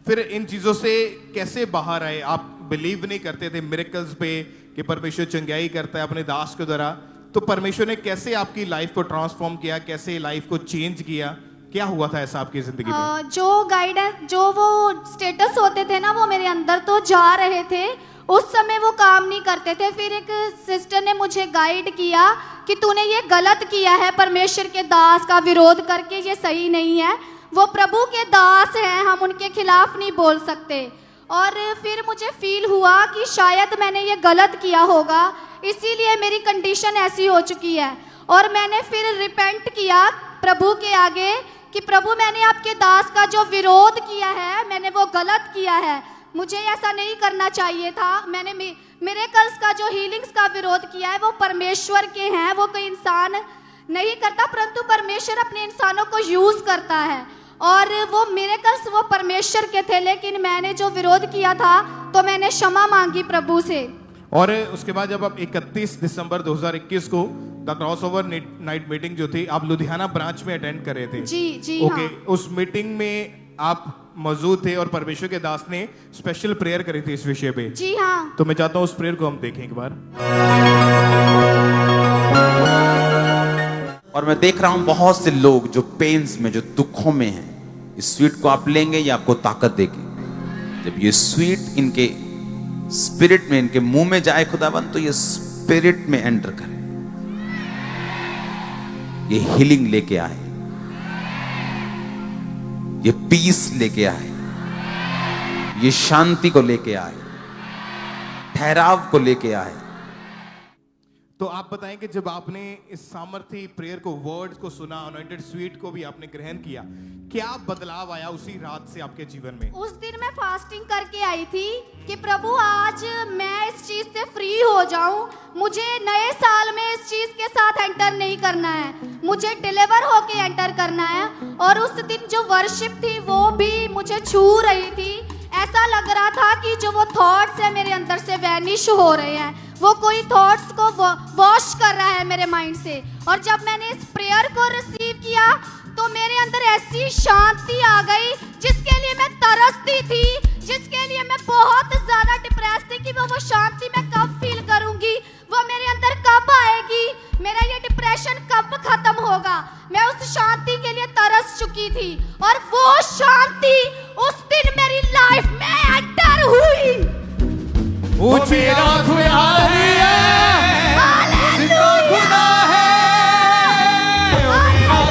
फिर इन चीजों से कैसे बाहर आए? आप बिलीव नहीं करते थे मिरेकल्स पे कि परमेश्वर चंगाई करता है अपने दास के द्वारा, तो परमेश्वर ने कैसे आपकी लाइफ को ट्रांसफॉर्म किया, कैसे लाइफ को चेंज किया? क्या हुआ था ऐसा आपकी जिंदगी में? जो गाइडेंस, जो वो स्टेटस होते थे ना, वो मेरे अंदर तो जा रहे थे, उस समय वो काम नहीं करते थे। फिर एक सिस्टर ने मुझे गाइड किया कि तूने ये गलत किया है, परमेश्वर के दास का विरोध करके, ये सही नहीं है, वो प्रभु के दास हैं, हम उनके खिलाफ नहीं बोल सकते। और फिर मुझे फील हुआ कि शायद मैंने ये गलत किया होगा, इसीलिए मेरी कंडीशन ऐसी हो चुकी है। और मैंने फिर रिपेंट किया प्रभु के आगे कि प्रभु, मैंने आपके दास का जो विरोध किया है, मैंने वो गलत किया है, मुझे ऐसा नहीं करना चाहिए था। मैंने मिरेकल्स का, जो हीलिंग्स का विरोध किया है, वो परमेश्वर के हैं, वो कोई इंसान नहीं करता, परंतु परमेश्वर अपने इंसानों को यूज करता है। और वो मिरेकल्स वो परमेश्वर के थे, लेकिन मैंने जो विरोध किया था तो मैंने क्षमा मांगी प्रभु से। और उसके बाद जब आप 31 दिसंबर 2021 को द क्रॉसओवर नाइट मीटिंग जो थी, आप लुधियाना ब्रांच में अटेंड कर रहे थे? जी ओके। हाँ। उस मीटिंग में आप मौजूद थे और परमेश्वर के दास ने स्पेशल प्रेयर करी थी इस विषय पे। जी हाँ। तो मैं चाहता हूँ उस प्रेयर को हम देखें एक बार। और मैं देख रहा हूं बहुत से लोग जो पेन्स में, जो दुखों में हैं, इस स्वीट को आप लेंगे, ये आपको ताकत देगी। जब ये स्वीट इनके स्पिरिट में, इनके मुंह में जाए खुदाबंद, तो ये स्पिरिट में एंटर करे, ये हीलिंग लेके आए, ये पीस लेके आए, ये शांति को लेके आए, ठहराव को लेके आए। तो आप बताएं कि जब आपने इस सामर्थी प्रेयर को, वर्ड्स को सुना, अनॉइंटेड स्वीट को भी आपने ग्रहण किया, क्या बदलाव आया उसी रात से आपके जीवन में? उस दिन मैं फास्टिंग करके आई थी कि प्रभु, आज मैं इस चीज से फ्री हो जाऊं, मुझे नए साल में इस चीज के साथ एंटर नहीं करना है, मुझे डिलीवर होके एंटर करना है। और उस दिन जो वर्शिप थी वो भी मुझे छू रही थी। ऐसा लग रहा था कि जो वो थॉट्स है मेरे अंदर से वैनिश हो रहे हैं, वो कोई थॉट्स को वॉश कर रहा है मेरे माइंड से। और जब मैंने इस प्रेयर को रिसीव किया तो मेरे अंदर ऐसी शांति आ गई जिसके लिए मैं तरसती थी, जिसके लिए मैं बहुत ज्यादा डिप्रेस थी कि वो शांति मैं कब फील करूंगी, वो मेरे अंदर कब आएगी, मेरा ये डिप्रेशन कब खत्म होगा। मैं उस शांति के लिए तरस चुकी थी और वो शांति उस दिन मेरी लाइफ में एंटर हुई। ऊंची आवाज में हालेलुया, जिंदा खुदा है,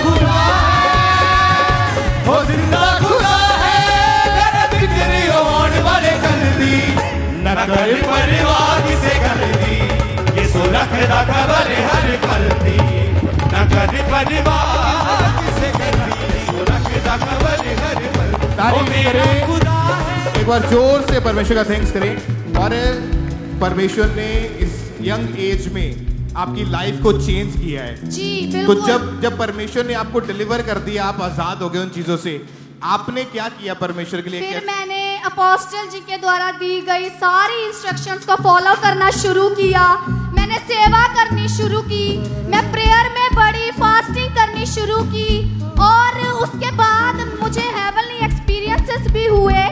खुदा है, वो जिंदा खुदा है, कर बिगड़ी होने वाले कर दी, न कर परवाह किसे कर दी, ये सो रखदा खबर हर कर दी, न कर परवाह किसे कर दी, सो रखदा खबर हर कर दी। तारीफ करें, एक बार जोर से परमेश्वर का थैंक्स करें। और परमेश्वर ने इस यंग एज में आपकी लाइफ को चेंज किया है जी तो बिल्कुल। जब परमेश्वर ने आपको डिलीवर कर दिया, आप आजाद हो गए उन चीजों से, आपने क्या किया परमेश्वर के लिए? फिर क्या? मैंने अपोस्टल जी के द्वारा दी गई सारी इंस्ट्रक्शंस को फॉलो करना शुरू किया। मैंने सेवा करनी शुरू की, मैं प्रेयर में बड़ी, फास्टिंग करनी शुरू की और उसके बाद मुझे हेवनली एक्सपीरियंसेस भी हुए।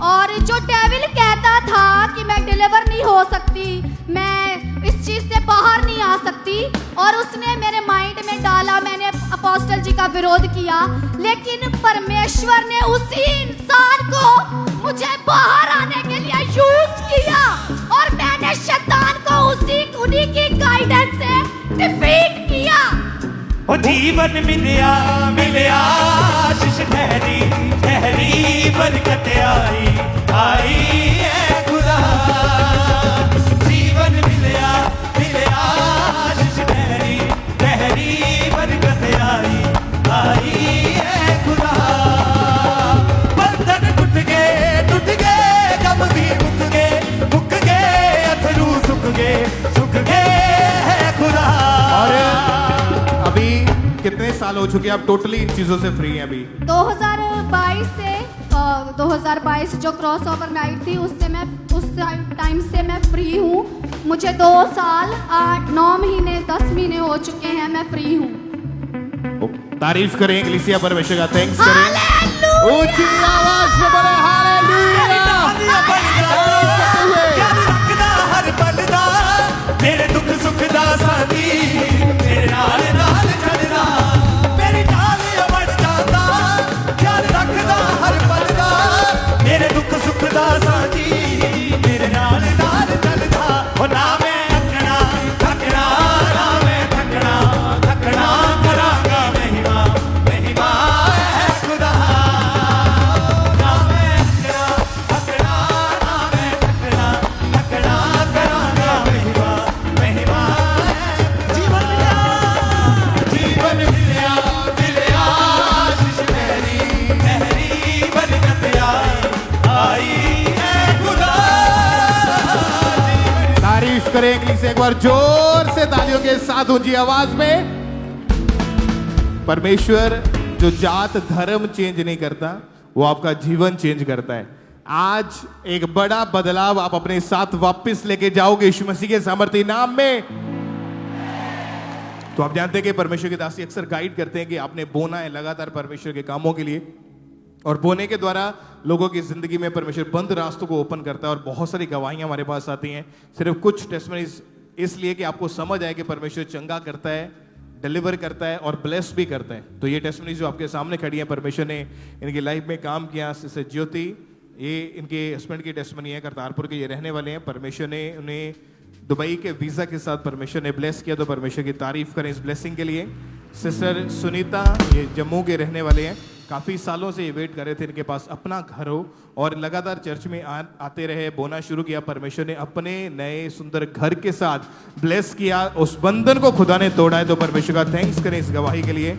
और जो डेविल कहता था कि मैं डिलीवर नहीं हो सकती, मैं इस चीज से बाहर नहीं आ सकती, और उसने मेरे माइंड में डाला, मैंने अपोस्टल जी का विरोध किया, लेकिन परमेश्वर ने उसी इंसान को मुझे बाहर आने के लिए यूज किया और मैंने शैतान को उन्हीं की गाइडेंस से डिफीट किया। ओ जीवन मिलिया मिलिया, आशीष ठहरी ठहरी, बरकत आई आई है खुदा। जीवन मिलिया मिलिया, आशीष ठहरी ठहरी, बरकत आई आई है खुदा। बंधन टूट गए गम भी मुक गए, अथरू सुख गए है खुदा। अभी कितने साल हो चुके हैं आप टोटली इन चीजों से फ्री हैं? अभी 2022 जो क्रॉस ओवर नाइट थी उससे मैं उस टाइम से मैं फ्री हूँ। मुझे 2 साल 8 9 महीने 10 महीने हो चुके हैं, मैं फ्री हूँ। तारीफ करें इग्लेसिया परमेश्वर का, थैंक्स करें ऊंची आवाज में बोले हालेलुया। हर पल दा मेरे दुख सुख दा साथी, मेरे नाल नाल चलदा, मेरी नाल अमड़ जाता, ख्याल रखदा हर पल दा, मेरे दुख सुख दा साथी, मेरे नाल नाल चलदा। ओ ना मैं थकना थकना, ना मैं थकना थकना, करांगा महिमा महिमा है खुदा। ना मैं थकना थकना, ना मैं थकना थकना, करांगा महिमा महिमा है। जीवन मिलिया मिलिया, आशीष ठहरी बरकत आई है खुदा। तारीफ करें इंग्लिश से एक बार जोर से तालियों के साथ ऊंची आवाज में। परमेश्वर जो जात धर्म चेंज नहीं करता, वो आपका जीवन चेंज करता है। आज एक बड़ा बदलाव आप अपने साथ वापस लेके जाओगे यीशु मसीह के सामर्थी नाम में। तो आप जानते हैं कि परमेश्वर के दासी अक्सर गाइड करते हैं कि आपने बोना है लगातार परमेश्वर के कामों के लिए, और बोने के द्वारा लोगों की जिंदगी में परमेश्वर बंद रास्तों को ओपन करता है। और बहुत सारी गवाहियां हमारे पास आती हैं, सिर्फ कुछ टेस्टमनीज इसलिए कि आपको समझ आए कि परमेश्वर चंगा करता है, डिलीवर करता है और ब्लेस भी करता है। तो ये टेस्टमनीज जो आपके सामने खड़ी है, परमेश्वर ने इनकी लाइफ में काम किया। जैसे ज्योति, ये इनके हस्बैंड की टेस्टमनी है, करतारपुर के ये रहने वाले हैं। परमेश्वर ने उन्हें दुबई के वीजा के साथ परमेश्वर ने ब्लेस किया, तो परमेश्वर की तारीफ करें इस ब्लेसिंग के लिए। सिस्टर सुनीता, ये जम्मू के रहने वाले हैं, काफ़ी सालों से ये वेट कर रहे थे इनके पास अपना घर हो, और लगातार चर्च में आते रहे, बोना शुरू किया। परमेश्वर ने अपने नए सुंदर घर के साथ ब्लेस किया, उस बंधन को खुदा ने तोड़ा है। तो परमेश्वर का थैंक्स करें इस गवाही के लिए।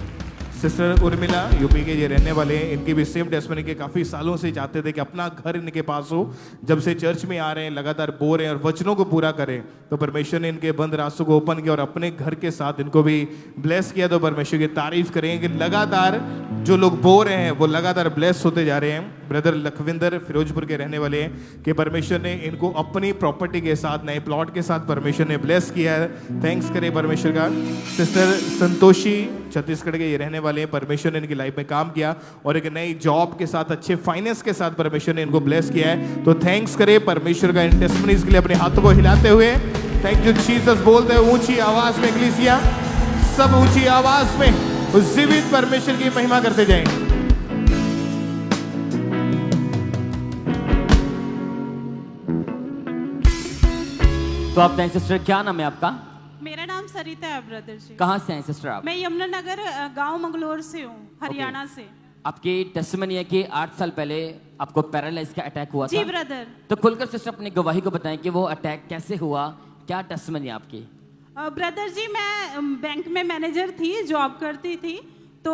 सिस्टर उर्मिला, यूपी के ये रहने वाले हैं, इनकी भी सेम टेस्टमनी के काफ़ी सालों से चाहते थे कि अपना घर इनके पास हो। जब से चर्च में आ रहे हैं, लगातार बोल रहे हैं और वचनों को पूरा करें, तो परमेश्वर ने इनके बंद रास्तों को ओपन किया और अपने घर के साथ इनको भी ब्लेस किया। तो परमेश्वर की तारीफ करें कि लगातार जो लोग बोर हैं वो लगातार ब्लेस होते जा रहे हैं। ब्रदर लखविंदर फिरोजपुर के रहने वाले हैं कि परमेश्वर ने इनको अपनी प्रॉपर्टी के साथ, नए प्लॉट के साथ परमेश्वर ने ब्लेस किया है। थैंक्स करें परमेश्वर का। सिस्टर संतोषी छत्तीसगढ़ के ये रहने वाले हैं, परमेश्वर ने इनकी लाइफ में काम किया और एक नई जॉब के साथ, अच्छे फाइनेंस के साथ परमेश्वर ने इनको ब्लेस किया है। तो थैंक्स करें परमेश्वर का इन टेस्टिमनीज के लिए अपने हाथों को हिलाते हुए। थैंक यू जीसस बोलते हुए ऊंची आवाज में इक्लीसिया सब ऊंची आवाज में उस जीवित परमेश्वर की महिमा करते जाएं। तो आप बताएं सिस्टर, क्या नाम है आपका? मेरा नाम सरिता है ब्रदर जी। कहाँ से हैं सिस्टर आप? मैं यमुनानगर गांव मंगलोर से हूँ, हरियाणा से। आपकी टेस्टिमनी है कि 8 साल पहले आपको पैरालाइज का अटैक हुआ था। जी ब्रदर। तो खुलकर सिस्टर अपनी गवाही को बताएं कि वो अटैक कैसे हुआ, क्या टेस्टिमनी है आपकी? ब्रदर जी, मैं बैंक में मैनेजर थी, जॉब करती थी। तो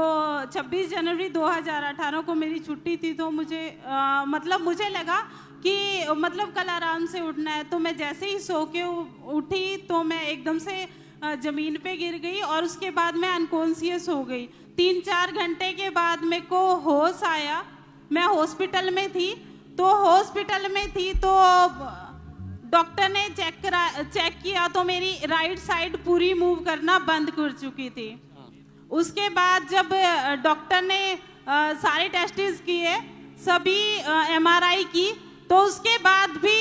26 जनवरी 2018 को मेरी छुट्टी थी। तो मुझे लगा कि कल आराम से उठना है। तो मैं जैसे ही सो के उठी तो मैं एकदम से ज़मीन पे गिर गई और उसके बाद मैं अनकॉन्शियस हो गई। 3-4 घंटे के बाद मेरे को होश आया। मैं हॉस्पिटल में थी तो डॉक्टर ने चेक किया तो मेरी राइट साइड पूरी मूव करना बंद कर चुकी थी। उसके बाद जब डॉक्टर ने सारे टेस्टिस किए, सभी MRI की, तो उसके बाद भी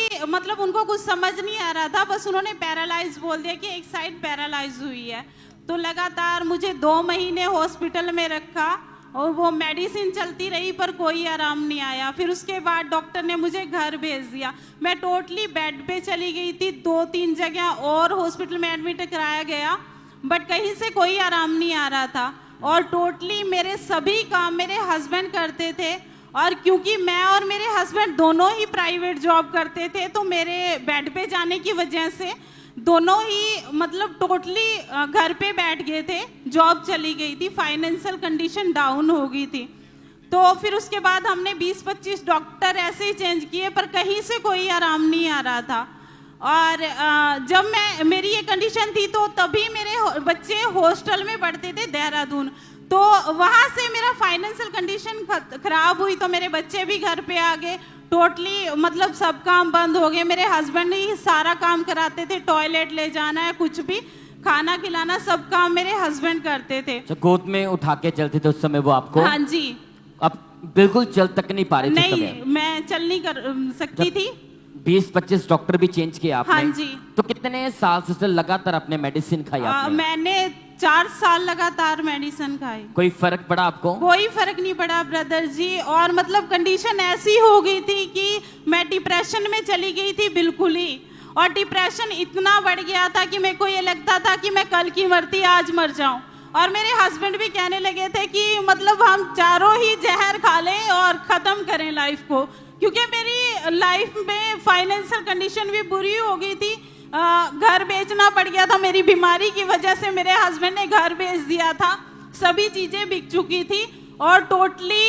उनको कुछ समझ नहीं आ रहा था। बस उन्होंने पैरालाइज बोल दिया कि एक साइड पैरालाइज हुई है। तो लगातार मुझे 2 महीने हॉस्पिटल में रखा और वो मेडिसिन चलती रही पर कोई आराम नहीं आया। फिर उसके बाद डॉक्टर ने मुझे घर भेज दिया। मैं टोटली बेड पे चली गई थी, 2-3 जगह और हॉस्पिटल में एडमिट कराया गया, बट कहीं से कोई आराम नहीं आ रहा था। और टोटली मेरे सभी काम मेरे हस्बैंड करते थे। और क्योंकि मैं और मेरे हस्बैंड दोनों ही प्राइवेट जॉब करते थे तो मेरे बेड पे जाने की वजह से दोनों ही टोटली घर पे बैठ गए थे। जॉब चली गई थी, फाइनेंशियल कंडीशन डाउन हो गई थी। तो फिर उसके बाद हमने 20-25 डॉक्टर ऐसे ही चेंज किए पर कहीं से कोई आराम नहीं आ रहा था। और जब मेरी ये कंडीशन थी तो तभी मेरे बच्चे हॉस्टल में पढ़ते थे देहरादून। तो वहाँ से मेरा फाइनेंशियल कंडीशन खराब हुई तो मेरे बच्चे भी घर पे आ गए। टोटली सब काम बंद हो गए। मेरे हस्बैंड ही सारा काम कराते थे, टॉयलेट ले जाना है, कुछ भी खाना खिलाना, सब काम मेरे हस्बैंड करते थे। तो गोद में उठा के चलते थे उस समय वो आपको? हाँ जी। अब बिल्कुल चल तक नहीं पा रही थी? नहीं, मैं चल नहीं कर सकती थी। 20-25 डॉक्टर भी चेंज किए आपने? हाँ जी। तो कितने साल सिस्टर लगातार आपने मेडिसिन खाई आपने? मैंने 4 साल लगातार मेडिसिन खाई। कोई फर्क पड़ा आपको? कोई फर्क नहीं पड़ा ब्रदर जी। और कंडीशन ऐसी हो गई थी कि मैं डिप्रेशन में चली गई थी बिल्कुल ही। और डिप्रेशन इतना बढ़ गया था कि मेरे को ये लगता था कि मैं कल की मरती आज मर जाऊं। और मेरे हस्बैंड भी कहने लगे थे कि हम चारों ही जहर खा लें और ख़त्म करें लाइफ को, क्योंकि मेरी लाइफ में फाइनेंशियल कंडीशन भी बुरी हो गई थी। घर बेचना पड़ गया था मेरी बीमारी की वजह से। मेरे हस्बैंड ने घर बेच दिया था, सभी चीज़ें बिक चुकी थी। और टोटली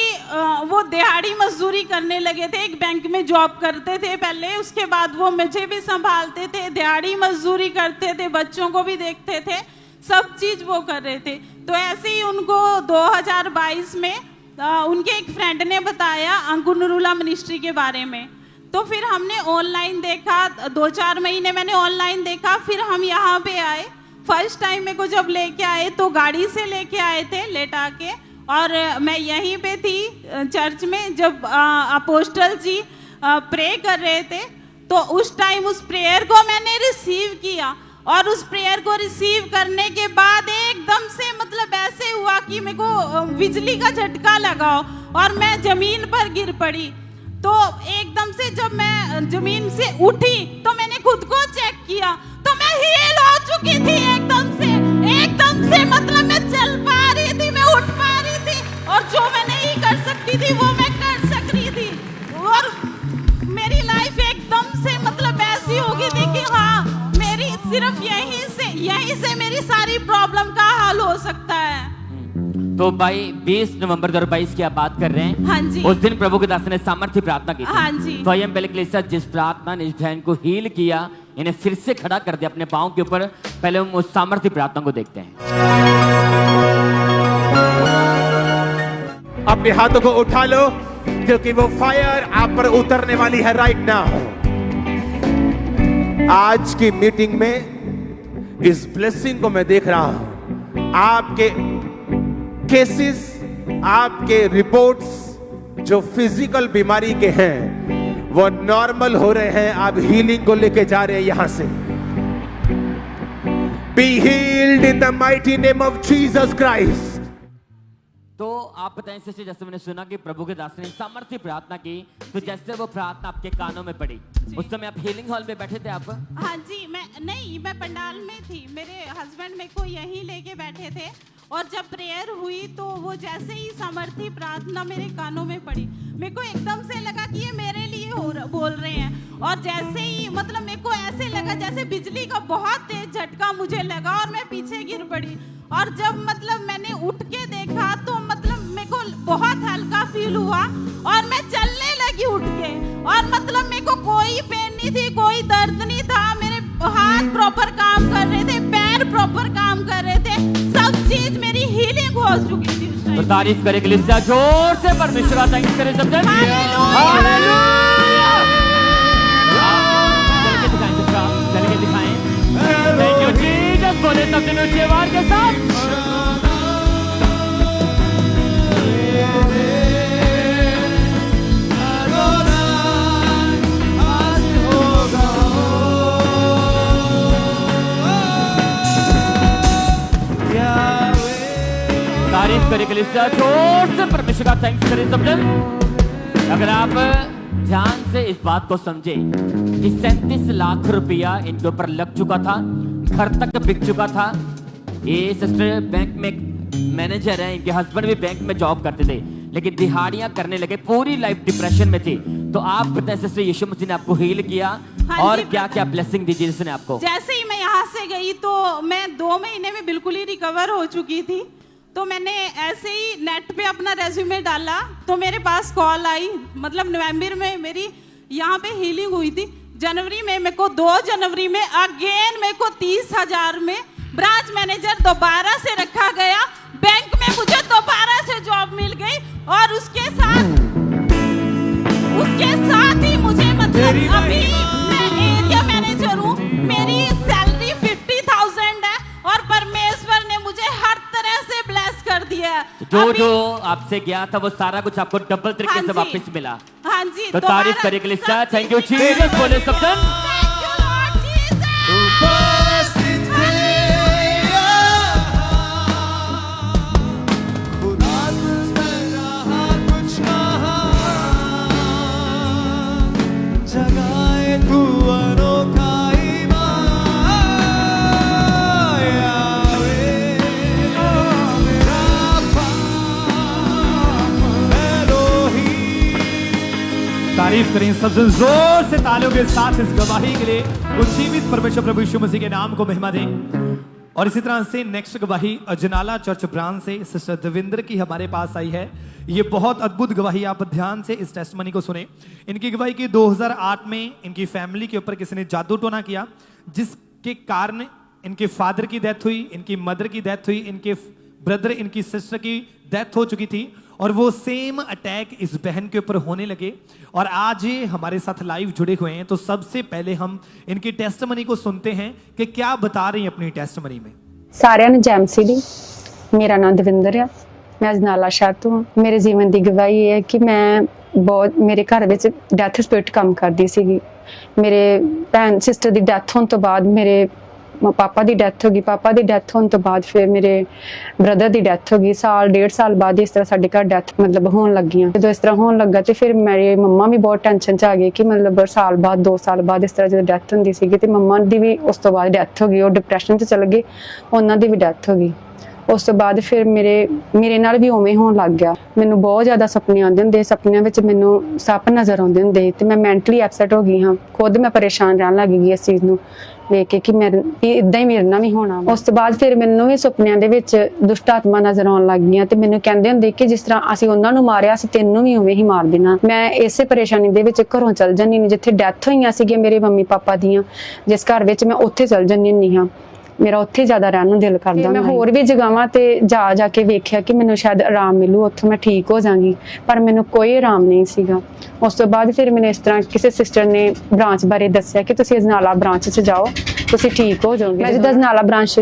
वो दिहाड़ी मजदूरी करने लगे थे। एक बैंक में जॉब करते थे पहले, उसके बाद वो मुझे भी संभालते थे, दिहाड़ी मजदूरी करते थे, बच्चों को भी देखते थे, सब चीज़ वो कर रहे थे। तो ऐसे ही उनको 2022 में उनके एक फ्रेंड ने बताया अंकुर नरूला मिनिस्ट्री के बारे में। तो फिर हमने ऑनलाइन देखा, 2-4 महीने मैंने ऑनलाइन देखा। फिर हम यहाँ पे आए। फर्स्ट टाइम मेरे को जब लेके आए तो गाड़ी से लेके आए थे लेटा के, और मैं यहीं पे थी चर्च में जब अपोस्टल जी प्रे कर रहे थे। तो उस टाइम उस प्रेयर को मैंने रिसीव किया। और उस प्रेयर को रिसीव करने के बाद एकदम से ऐसे हुआ कि मेरे को बिजली का झटका लगा और मैं जमीन पर गिर पड़ी। तो एकदम से जब मैं जमीन से उठी तो मैंने खुद को चेक किया तो मैं हील हो चुकी थी एकदम से मैं चल पा रही थी, मैं उठ पा रही थी, और जो मैं नहीं कर सकती थी वो मैं कर सक रही थी। और मेरी लाइफ एकदम से ऐसी हो गई थी कि हाँ, मेरी सिर्फ यहीं से मेरी सारी प्रॉब्लम का हल हो सकता है। तो भाई 20 नवंबर 2022 की आप बात कर रहे हैं? हाँ जी। उस दिन प्रभु के दास ने सामर्थ्य प्रार्थना की थी। हाँ जी। तो आइए हम पहले कलीसिया जिस प्रार्थना ने इस बहन को हील किया, इन्हें फिर से खड़ा कर दिया अपने पांव के ऊपर, पहले हम उस सामर्थ्य प्रार्थना को देखते हैं। अपने हाथों को उठा लो, क्योंकि वो फायर आप पर उतरने वाली है राइट नाउ। आज की मीटिंग में इस ब्लेसिंग को मैं देख रहा हूं। आपके केसेस, आपके रिपोर्ट्स जो फिजिकल बीमारी के हैं वो नॉर्मल हो रहे हैं। आप हीलिंग को लेके जा रहे हैं यहां से। Be healed in the mighty name of Jesus Christ. तो आप बताएं सिस्टर, जैसे मैंने सुना कि प्रभु के दास ने सामर्थ्य प्रार्थना की, तो जैसे वो प्रार्थना आपके कानों में पड़ी, उस समय आप हीलिंग हॉल में बैठे थे आप? हाँ जी, मैं पंडाल में थी। मेरे हस्बैंड मेरे को यहीं लेके बैठे थे और जब प्रेयर हुई तो वो जैसे ही सामर्थ्य प्रार्थना मेरे कानों में पड़ी, मेरे को एकदम से लगा कि ये मेरे लिए बोल रहे हैं। और जैसे ही मतलब मेरे को ऐसे लगा जैसे बिजली का बहुत तेज झटका मुझे लगा और मैं पीछे गिर पड़ी। और जब मतलब मैंने उठ के देखा तो मतलब मेरे को बहुत हल्का फील हुआ और मैं चलने लगी उठ के। और मतलब मेरे को कोई पेन नहीं थी, कोई दर्द नहीं था। मेरे हाथ प्रॉपर काम कर रहे थे, पैर प्रॉपर काम कर रहे थे, सब चीज मेरी हीलिंग हो चुकी थी उस टाइम। तो तारीफ करे कलीसिया, जोर से परमेश्वर का थैंक्स करें सब जन। हालेलुया! चल के दिखाएं सिस्टर, चल के दिखाएं। थैंक यू जीसस, बोले सब जन ऊंची आवाज के साथ। तारीफ करे कलीसिया, जोर से परमेश्वर का थैंक्स करें सब जन। अगर आप ध्यान से इस बात को समझे कि 37 लाख रुपया इनके ऊपर लग चुका था, घर तक बिक चुका था। ये सिस्टर बैंक में मैनेजर है, इनके हस्बैंड भी बैंक में जॉब करते थे, लेकिन दिहाड़ियां करने लगे, पूरी लाइफ डिप्रेशन में थी। तो आप बताएं सिस्टर, यीशु मसीह ने आपको हील किया और क्या क्या ब्लेसिंग दी जिसने आपको? जैसे ही मैं यहाँ से गई तो मैं 2 महीने में बिल्कुल ही रिकवर हो चुकी थी। तो मैंने ऐसे ही नेट पे अपना रेज्यूमे डाला तो मेरे पास कॉल आई। मतलब नवंबर में मेरी यहाँ पे हीलिंग हुई थी। जनवरी में मेरे को 2 जनवरी में अगेन मेरे को 30,000 में ब्रांच मैनेजर दोबारा से रखा गया। बैंक में मुझे दोबारा से जॉब मिल गई और उसके साथ ही मुझे मतलब अभी मैं एरिया मैनेजर हूँ। मेरी सैलरी 50,000 है और परमेश्वर ने मुझे हर तरह से ब्लेस कर दिया है। जो आपसे गया था वो सारा कुछ आपको डबल तरीके से वापस मिला। हाँ जी, तो तारीफ करे के लिए थैंक यू जीसस, बोले सब जन। जगाए तू अनोखा तारीफ करें सब जन जोर से तालियों के साथ इस गवाही के लिए। उज्जीवित परमेश्वर प्रभु यीशु मसीह के नाम को महिमा दें। और इसी तरह से नेक्स्ट गवाही अजनाला चर्च ब्रांच से सिस्टर देवेंद्र की हमारे पास आई है। ये बहुत अद्भुत गवाही, आप ध्यान से इस टेस्टमनी को सुने। इनकी गवाही की 2008 में इनकी फैमिली के ऊपर किसी ने जादू टोना किया, जिसके कारण इनके फादर की डेथ हुई, इनकी मदर की डेथ हुई, इनके ब्रदर, इनकी सिस्टर की डेथ हो चुकी थी। और वो सेम अटैक इस बहन के ऊपर होने लगे। और आज ये हमारे साथ लाइव जुड़े हुए हैं। तो सबसे पहले हम इनकी टेस्टमनी को सुनते हैं कि क्या बता रही हैं अपनी टेस्टमनी में। सारिਆਂ ਨੂੰ ਜੈਮ ਸੀਡੀ, ਮੇਰਾ ਨਾਮ ਦਵਿੰਦਰ ਆ, ਮੈਂ ਅਜਨਾਲਾ ਸ਼ਹਿਰ ਤੋਂ ਹਾਂ। ਮੇਰੇ ਜੀਵਨ ਦੀ ਗਵਾਹੀ ਇਹ ਹੈ ਕਿ ਮੈਂ ਬਹੁਤ ਮੇਰੇ ਘਰ ਵਿੱਚ ਡੈਥ ਸਪਿਰਿਟ ਕੰਮ ਕਰਦੀ ਸੀਗੀ। ਮੇਰੇ ਭੈਣ ਸਿਸਟਰ ਦੀ ਡੈਥ ਹੋਣ ਤੋਂ ਬਾਅਦ ਮੇਰੇ पापा की डेथ हो गई। पापा की डेथ होने तो बाद फिर मेरे ब्रदर की डेथ हो गई। 1.5 साल बाद इस तरह साढ़े घर डेथ मतलब होने लगियां। जो इस तरह होने लगा तो फिर मेरी मम्मा भी बहुत टेंशन च आ गई कि मतलब साल बाद 2 साल बाद इस तरह जो डेथ होंदी सी ते मम्मा की भी उस तो बाद डेथ हो गई। और डिप्रैशन च चल गए, उन्हों की भी डेथ हो गई। उस तो बाद फिर मेरे नाल भी उवें होने लग गया। मैनू बहुत ज़्यादा सपने आते होंगे, सपनों में मैनू सप नज़र आते होंगे तो मैं मैंटली अपसैट हो गई हाँ। खुद मैं परेशान रहने लग गई इस चीज़ को देख के कि मैं इदा ही मेरे नाल भी होना। उस तो बाद फिर मैनू भी सुपनिया दे विच दुष्ट आत्मा नज़र आने लग गई तो मैनू कहते होंगे कि जिस तरह असीं उन्हां नूं मारिया असीं तैनूं भी उवें ही मार देना। मैं इस परेशानी दे विच घरों चल जानी, जिथे डेथ होईयां सीगियां मेरे मम्मी पापा दियां, जिस घर विच मैं उत्थे चल जानी हुंदी हाँ। ਮੇਰਾ ਉੱਥੇ ਜ਼ਿਆਦਾ ਰਹਿਣ ਨੂੰ ਦਿਲ ਕਰਦਾ। ਮੈਂ ਹੋਰ ਵੀ ਜਗ੍ਹਾਵਾਂ ਤੇ ਜਾ ਕੇ ਵੇਖਿਆ ਕਿ ਮੈਨੂੰ ਸ਼ਾਇਦ ਆਰਾਮ ਮਿਲੂ, ਉੱਥੋਂ ਮੈਂ ਠੀਕ ਹੋ ਜਾਵਾਂਗੀ, ਪਰ ਮੈਨੂੰ ਕੋਈ ਆਰਾਮ ਨਹੀਂ ਸੀਗਾ। ਉਸ ਤੋਂ ਬਾਅਦ ਫਿਰ ਮੈਨੂੰ ਇਸ ਤਰ੍ਹਾਂ ਕਿਸੇ ਸਿਸਟਰ ਨੇ ਬ੍ਰਾਂਚ ਬਾਰੇ ਦੱਸਿਆ ਕਿ ਤੁਸੀਂ ਅਜਨਾਲਾ ਬ੍ਰਾਂਚ 'ਚ ਜਾਓ, ਤੁਸੀਂ ਠੀਕ ਹੋ ਜਾਓਗੇ। ਮੈਂ ਜਦੋਂ ਅਜਨਾਲਾ ਬ੍ਰਾਂਚ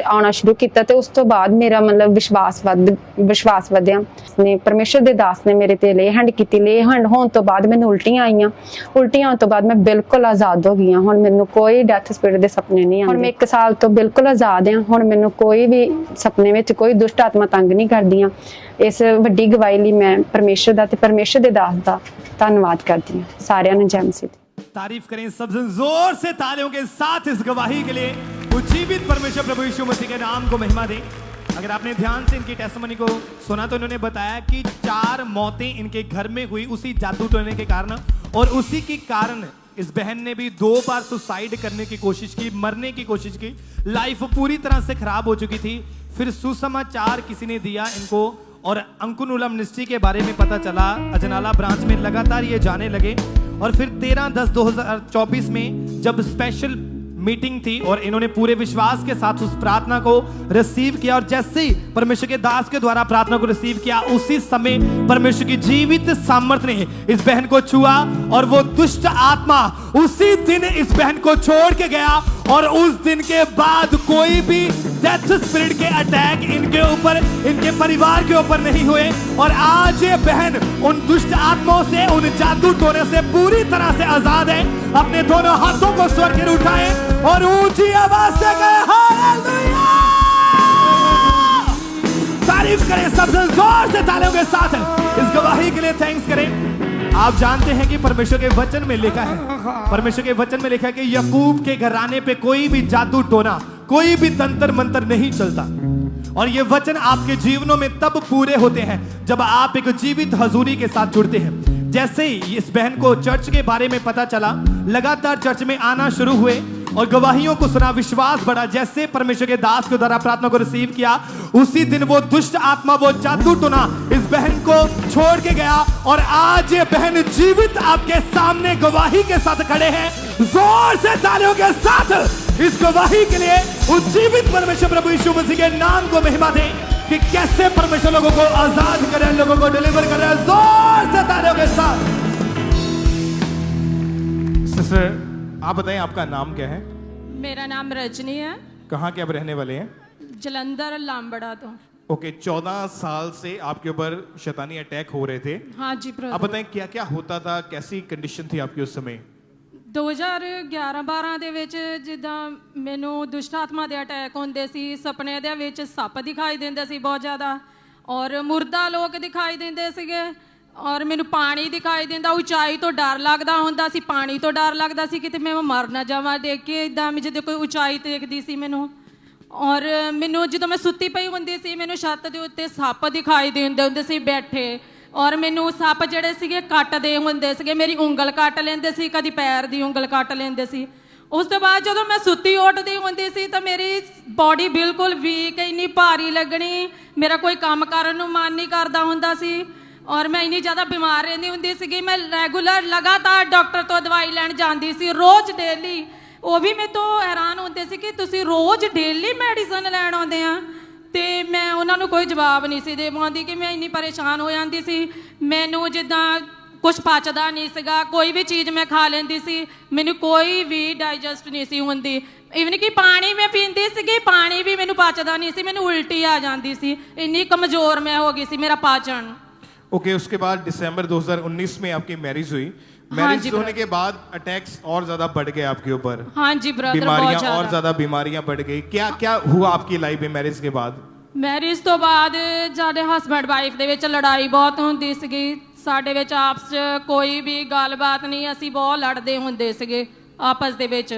ਆਉਣਾ ਸ਼ੁਰੂ ਕੀਤਾ ਤੇ ਉਸ ਤੋਂ ਬਾਅਦ ਮੇਰਾ ਮਤਲਬ ਵਿਸ਼ਵਾਸ ਵਧਿਆ। ਨੇ ਪਰਮੇਸ਼ਰ ਦੇ ਦਾਸ ਨੇ ਮੇਰੇ ਤੇ ਲੇ ਹੈਂਡ ਕੀਤੀ। ਲੇ ਹੈਂਡ ਹੋਣ ਤੋਂ ਬਾਅਦ ਮੈਨੂੰ ਉਲਟੀਆਂ ਆਈਆਂ। ਉਲਟੀਆਂ ਹੋਣ ਤੋਂ ਬਾਅਦ ਮੈਂ ਬਿਲਕੁਲ ਆਜ਼ਾਦ ਹੋ ਗਈ ਹਾਂ। ਹੁਣ ਮੈਨੂੰ ਕੋਈ ਡੈਥ ਸਪਿਰਿਟ ਦੇ ਸੁਪਨੇ ਨਹੀਂ ਆਉਂਦੇ। ਹੁਣ ਮੈਂ 1 ਸਾਲ ਤੋਂ ਬਿਲਕੁਲ ਆਜ਼ਾਦ ਹਾਂ। ਹੁਣ ਮੈਨੂੰ ਕੋਈ ਵੀ ਸੁਪਨੇ ਵਿੱਚ ਕੋਈ ਦੁਸ਼ਟ ਆਤਮਾ ਤੰਗ ਨਹੀਂ ਕਰਦੀਆਂ। ਇਸ ਵੱਡੀ ਗਵਾਹੀ ਲਈ ਮੈਂ ਪਰਮੇਸ਼ਰ ਦਾ ਤੇ ਪਰਮੇਸ਼ਰ ਦੇ ਦਾਸ ਦਾ ਧੰਨਵਾਦ करती हूँ। सारे ने जय मसीह। तारीफ करें सबसे जोर से तालियों के साथ इस गवाही के लिए। उज्जीवित परमेश्वर प्रभु यीशु मसीह के नाम को महिमा दें। अगर आपने ध्यान से इनकी टेस्टिमनी को सुना तो इन्होंने बताया कि 4 मौतें इनके घर में हुई उसी जादू टोने के कारण, और उसी के कारण इस बहन ने भी 2 बार सुसाइड करने की कोशिश की, मरने की कोशिश की। लाइफ पूरी तरह से खराब हो चुकी थी। फिर सुसमाचार किसी ने दिया इनको और अंकुनुलम मिनिस्ट्री के बारे में पता चला। अजनाला ब्रांच में लगातार ये जाने लगे और फिर 13/10/2024 में जब स्पेशल मीटिंग थी और इन्होंने पूरे विश्वास के साथ उस प्रार्थना को रिसीव किया, और जैसे ही परमेश्वर के दास के द्वारा प्रार्थना को रिसीव किया उसी समय परमेश्वर की जीवित सामर्थ्य ने इस बहन को छुआ और वो दुष्ट आत्मा उसी दिन इस बहन को छोड़ के गया। और उस दिन के बाद कोई भी डेथ स्पिरिट के अटैक इनके ऊपर, इनके परिवार के ऊपर नहीं हुए। और आज ये बहन उन दुष्ट आत्माओं से, उन जादू टोने से पूरी तरह से आजाद है। अपने दोनों हाथों को स्वर के उठाए और ऊंची आवाज से कहे हालेलुया। तारीफ करें सबसे जोर से तालियों के साथ इस गवाही के लिए थैंक्स करें। आप जानते हैं कि परमेश्वर के वचन में लिखा है, परमेश्वर के वचन में लिखा है कि याकूब के घराने पे कोई भी जादू टोना, कोई भी तंत्र मंत्र नहीं चलता। और ये वचन आपके जीवनों में तब पूरे होते हैं जब आप एक जीवित हजूरी के साथ जुड़ते हैं। जैसे ही इस बहन को चर्च के बारे में पता चला, लगातार चर्च में आना शुरू हुए और गवाहियों को सुना, विश्वास बढ़ा। जैसे परमेश्वर के दास के द्वारा प्रार्थना को रिसीव किया उसी दिन वो दुष्ट आत्मा, वो जादू टोना इस बहन को छोड़ के गया। और आज ये बहन जीवित आपके सामने गवाही के साथ खड़े हैं। जोर से तालियों के साथ इस गवाही के लिए उज्जीवित परमेश्वर प्रभु यीशु मसीह के नाम को महिमा दें कि कैसे परमेश्वर लोगों को आजाद करे, लोगों को डिलीवर करे। जोर से तालियों के साथ। सिस्टर आप बताएं आपका नाम क्या है? मेरा नाम रजनी है। कहाँ के आप रहने वाले हैं? जलंधर लामबड़ा तो। ओके, 14 साल से आपके ऊपर शैतानी अटैक हो रहे थे। हाँ जी आप ब्रदर। बताएं क्या क्या होता था, कैसी कंडीशन थी आपकी उस समय? 2011-12 ਦੇ ਵਿੱਚ ਜਿੱਦਾਂ ਮੈਨੂੰ ਦੁਸ਼ਟ ਆਤਮਾ ਦੇ ਅਟੈਕ ਹੁੰਦੇ ਸੀ, ਸੁਪਨੇ ਦੇ ਵਿੱਚ ਸੱਪ ਦਿਖਾਈ ਦਿੰਦੇ ਸੀ ਬਹੁਤ ਜ਼ਿਆਦਾ, ਔਰ ਮੁਰਦਾ ਲੋਕ ਦਿਖਾਈ ਦਿੰਦੇ ਸੀਗੇ, ਔਰ ਮੈਨੂੰ ਪਾਣੀ ਦਿਖਾਈ ਦਿੰਦਾ। ਉਚਾਈ ਤੋਂ ਡਰ ਲੱਗਦਾ ਹੁੰਦਾ ਸੀ, ਪਾਣੀ ਤੋਂ ਡਰ ਲੱਗਦਾ ਸੀ ਕਿਤੇ ਮੈਂ ਮਰ ਨਾ ਜਾਵਾਂ ਦੇਖ ਕੇ। ਇਦਾਂ ਮੈਂ ਜਦੋਂ ਕੋਈ ਉਚਾਈ ਦੇਖਦੀ ਸੀ ਮੈਨੂੰ, ਔਰ ਮੈਨੂੰ ਜਦੋਂ ਮੈਂ ਸੁੱਤੀ ਪਈ ਹੁੰਦੀ ਸੀ ਮੈਨੂੰ ਛੱਤ ਦੇ ਉੱਤੇ ਸੱਪ ਦਿਖਾਈ ਦਿੰਦੇ ਹੁੰਦੇ ਸੀ ਬੈਠੇ, ਔਰ ਮੈਨੂੰ ਸੱਪ ਜਿਹੜੇ ਸੀਗੇ ਕੱਟਦੇ ਹੁੰਦੇ ਸੀਗੇ, ਮੇਰੀ ਉਂਗਲ ਕੱਟ ਲੈਂਦੇ ਸੀ, ਕਦੀ ਪੈਰ ਦੀ ਉਂਗਲ ਕੱਟ ਲੈਂਦੇ ਸੀ। ਉਸ ਤੋਂ ਬਾਅਦ ਜਦੋਂ ਮੈਂ ਸੁੱਤੀ ਉੱਠਦੀ ਹੁੰਦੀ ਸੀ ਤਾਂ ਮੇਰੀ ਬਾਡੀ ਬਿਲਕੁਲ ਵੀਕ, ਇੰਨੀ ਭਾਰੀ ਲੱਗਣੀ, ਮੇਰਾ ਕੋਈ ਕੰਮ ਕਰਨ ਨੂੰ ਮਨ ਨਹੀਂ ਕਰਦਾ ਹੁੰਦਾ ਸੀ, ਔਰ ਮੈਂ ਇੰਨੀ ਜ਼ਿਆਦਾ ਬਿਮਾਰ ਰਹਿੰਦੀ ਹੁੰਦੀ ਸੀਗੀ। ਮੈਂ ਰੈਗੂਲਰ ਲਗਾਤਾਰ ਡਾਕਟਰ ਤੋਂ ਦਵਾਈ ਲੈਣ ਜਾਂਦੀ ਸੀ, ਰੋਜ਼ ਡੇਲੀ। ਉਹ ਵੀ ਮੇਰੇ ਤੋਂ ਹੈਰਾਨ ਹੁੰਦੇ ਸੀ ਕਿ ਤੁਸੀਂ ਰੋਜ਼ ਡੇਲੀ ਮੈਡੀਸਨ ਲੈਣ ਆਉਂਦੇ ਆ, ਤੇ ਮੈਂ ਉਹਨਾਂ ਨੂੰ ਕੋਈ ਜਵਾਬ ਨਹੀਂ ਸੀ ਦੇ ਪਾਉਂਦੀ ਕਿ ਮੈਂ ਇੰਨੀ ਪਰੇਸ਼ਾਨ ਹੋ ਜਾਂਦੀ ਸੀ। ਮੈਨੂੰ ਜਿੱਦਾਂ ਕੁਛ ਪਚਦਾ ਨਹੀਂ ਸੀਗਾ, ਕੋਈ ਵੀ ਚੀਜ਼ ਮੈਂ ਖਾ ਲੈਂਦੀ ਸੀ, ਮੈਨੂੰ ਕੋਈ ਵੀ ਡਾਈਜੈਸਟ ਨਹੀਂ ਸੀ ਹੁੰਦੀ। ਇਵਨ ਕਿ ਪਾਣੀ ਮੈਂ ਪੀਂਦੀ ਸੀਗੀ, ਪਾਣੀ ਵੀ ਮੈਨੂੰ ਪਚਦਾ ਨਹੀਂ ਸੀ, ਮੈਨੂੰ ਉਲਟੀ ਆ ਜਾਂਦੀ ਸੀ, ਇੰਨੀ ਕਮਜ਼ੋਰ ਮੈਂ ਹੋ ਗਈ ਸੀ ਮੇਰਾ ਪਾਚਨ। ओके, उसके बाद दिसंबर 2019 में आपकी मैरिज हुई। मैरिज होने के बाद अटैक्स और ज्यादा बढ़ गए आपके ऊपर। हाँ जी ब्रदर, बीमारियां और ज्यादा बीमारियां बढ़ गई। क्या क्या हुआ आपकी लाइफ में मैरिज के बाद? ਮੈਰਿਜ ਤੋਂ ਬਾਅਦ ਸਾਡੇ ਹਸਬੈਂਡ ਵਾਈਫ ਦੇ ਵਿੱਚ ਲੜਾਈ ਬਹੁਤ ਹੁੰਦੀ ਸੀਗੀ। ਸਾਡੇ ਵਿੱਚ ਆਪਸ 'ਚ ਕੋਈ ਵੀ ਗੱਲਬਾਤ ਨਹੀਂ, ਅਸੀਂ ਬਹੁਤ ਲੜਦੇ ਹੁੰਦੇ ਸੀਗੇ ਆਪਸ ਦੇ ਵਿੱਚ।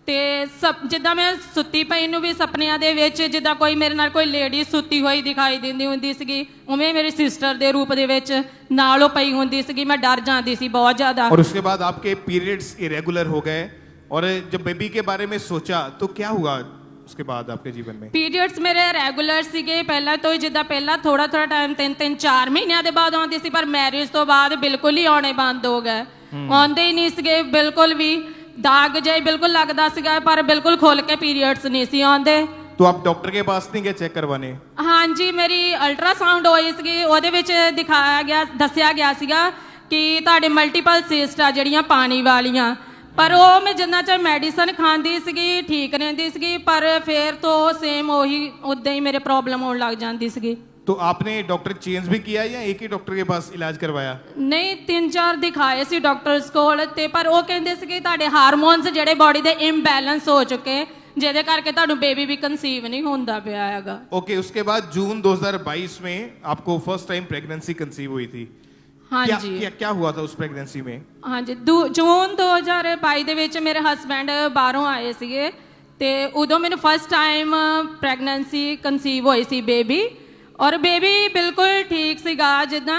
ਤੇ ਜਿੱਦਾਂ ਮੈਂ ਸੁੱਤੀ ਪਈ ਨੂੰ ਵੀ ਸੁਪਨਿਆਂ ਦੇ ਵਿੱਚ ਜਿੱਦਾਂ ਕੋਈ ਮੇਰੇ ਨਾਲ ਕੋਈ ਲੇਡੀ ਸੁੱਤੀ ਹੋਈ ਦਿਖਾਈ ਦਿੰਦੀ ਹੁੰਦੀ ਸੀਗੀ, ਉਵੇਂ ਮੇਰੀ ਸਿਸਟਰ ਦੇ ਰੂਪ ਦੇ ਵਿੱਚ ਨਾਲ ਉਹ ਪਈ ਹੁੰਦੀ ਸੀਗੀ। ਮੈਂ ਡਰ ਜਾਂਦੀ ਸੀ ਬਹੁਤ ਜ਼ਿਆਦਾ। और उसके बाद आपके पीरियड्स इरेगुलर हो गए, और जब बेबी के बारे में सोचा तो क्या हुआ उसके बाद आपके जीवन में? ਪੀਰੀਅਡਸ ਮੇਰੇ ਰੈਗੂਲਰ ਸੀਗੇ ਪਹਿਲਾਂ ਤੋਂ ਹੀ, ਜਿੱਦਾਂ ਪਹਿਲਾਂ ਥੋੜਾ ਥੋੜਾ ਟਾਈਮ 3-4 ਮਹੀਨਿਆਂ ਦੇ ਬਾਅਦ ਆਉਂਦੀ ਸੀ, ਪਰ ਮੈਰਿਜ ਤੋਂ ਬਾਅਦ ਬਿਲਕੁਲ ਹੀ ਆਉਣੇ ਬੰਦ ਹੋ ਗਏ, ਆਉਂਦੇ ਹੀ ਨਹੀਂ ਸੀਗੇ ਬਿਲਕੁਲ ਵੀ। ਦਾਗ ਜਿਹਾ ਬਿਲਕੁਲ ਲੱਗਦਾ ਸੀਗਾ ਪਰ ਬਿਲਕੁਲ ਖੁੱਲ ਕੇ ਪੀਰੀਅਡਸ ਨਹੀਂ ਸੀ ਆਉਂਦੇ। तो आप डॉक्टर के पास नहीं गए चेक करवाने? ਹਾਂਜੀ ਮੇਰੀ ਅਲਟਰਾਸਾਊਂਡ ਹੋਈ ਸੀਗੀ, ਉਹਦੇ ਵਿੱਚ ਦਿਖਾਇਆ ਗਿਆ ਦੱਸਿਆ ਗਿਆ ਸੀਗਾ ਕਿ ਤੁਹਾਡੇ ਮਲਟੀਪਲ ਸਿਸਟ ਆ ਜਿਹੜੀਆਂ ਪਾਣੀ ਵਾਲੀਆਂ, ਪਰ ਉਹ ਮੈਂ ਜਿੰਨਾ ਚਿਰ ਮੈਡੀਸਨ ਖਾਂਦੀ ਸੀਗੀ ਠੀਕ ਰਹਿੰਦੀ ਸੀਗੀ, ਪਰ ਫਿਰ ਤੋਂ ਸੇਮ ਉਹੀ ਉਦਾਂ ਹੀ ਮੇਰੇ ਪ੍ਰੋਬਲਮ ਹੋਣ ਲੱਗ ਜਾਂਦੀ ਸੀਗੀ। तो आपने डॉक्टर चेंज भी किया या एक ही डॉक्टर के पास इलाज करवाया? ਨਹੀਂ 3-4 ਦਿਖਾਏ ਸੀ ਡਾਕਟਰਸ ਕੋਲ ਤੇ ਪਰ ਉਹ ਕਹਿੰਦੇ ਸੀ ਕਿ ਤੁਹਾਡੇ ਹਾਰਮੋਨਸ ਜਿਹੜੇ ਬਾਡੀ ਦੇ ਇੰਬੈਲੈਂਸ ਹੋ ਚੁੱਕੇ ਜਿਹਦੇ ਕਰਕੇ ਤੁਹਾਨੂੰ ਬੇਬੀ ਵੀ ਕਨਸੀਵ ਨਹੀਂ ਹੁੰਦਾ ਪਿਆ ਹੈਗਾ। ओके, उसके बाद जून 2022 में आपको फर्स्ट टाइम प्रेगनेंसी कंसीव हुई थी। हाँ क्या, जी। क्या हुआ था उस प्रेगनेंसी में? ਹਾਂਜੀ ਜੂਨ 2022 ਦੇ ਵਿੱਚ ਮੇਰੇ ਹਸਬੈਂਡ ਬਾਹਰੋਂ ਆਏ ਸੀਗੇ ਤੇ ਉਦੋਂ ਮੈਨੂੰ ਫਸਟ ਟਾਈਮ ਪ੍ਰੈਗਨੈਂਸੀ ਕਨਸੀਵ ਹੋਈ ਸੀ ਬੇਬੀ, ਔਰ ਬੇਬੀ ਬਿਲਕੁਲ ਠੀਕ ਸੀਗਾ ਜਿੱਦਾਂ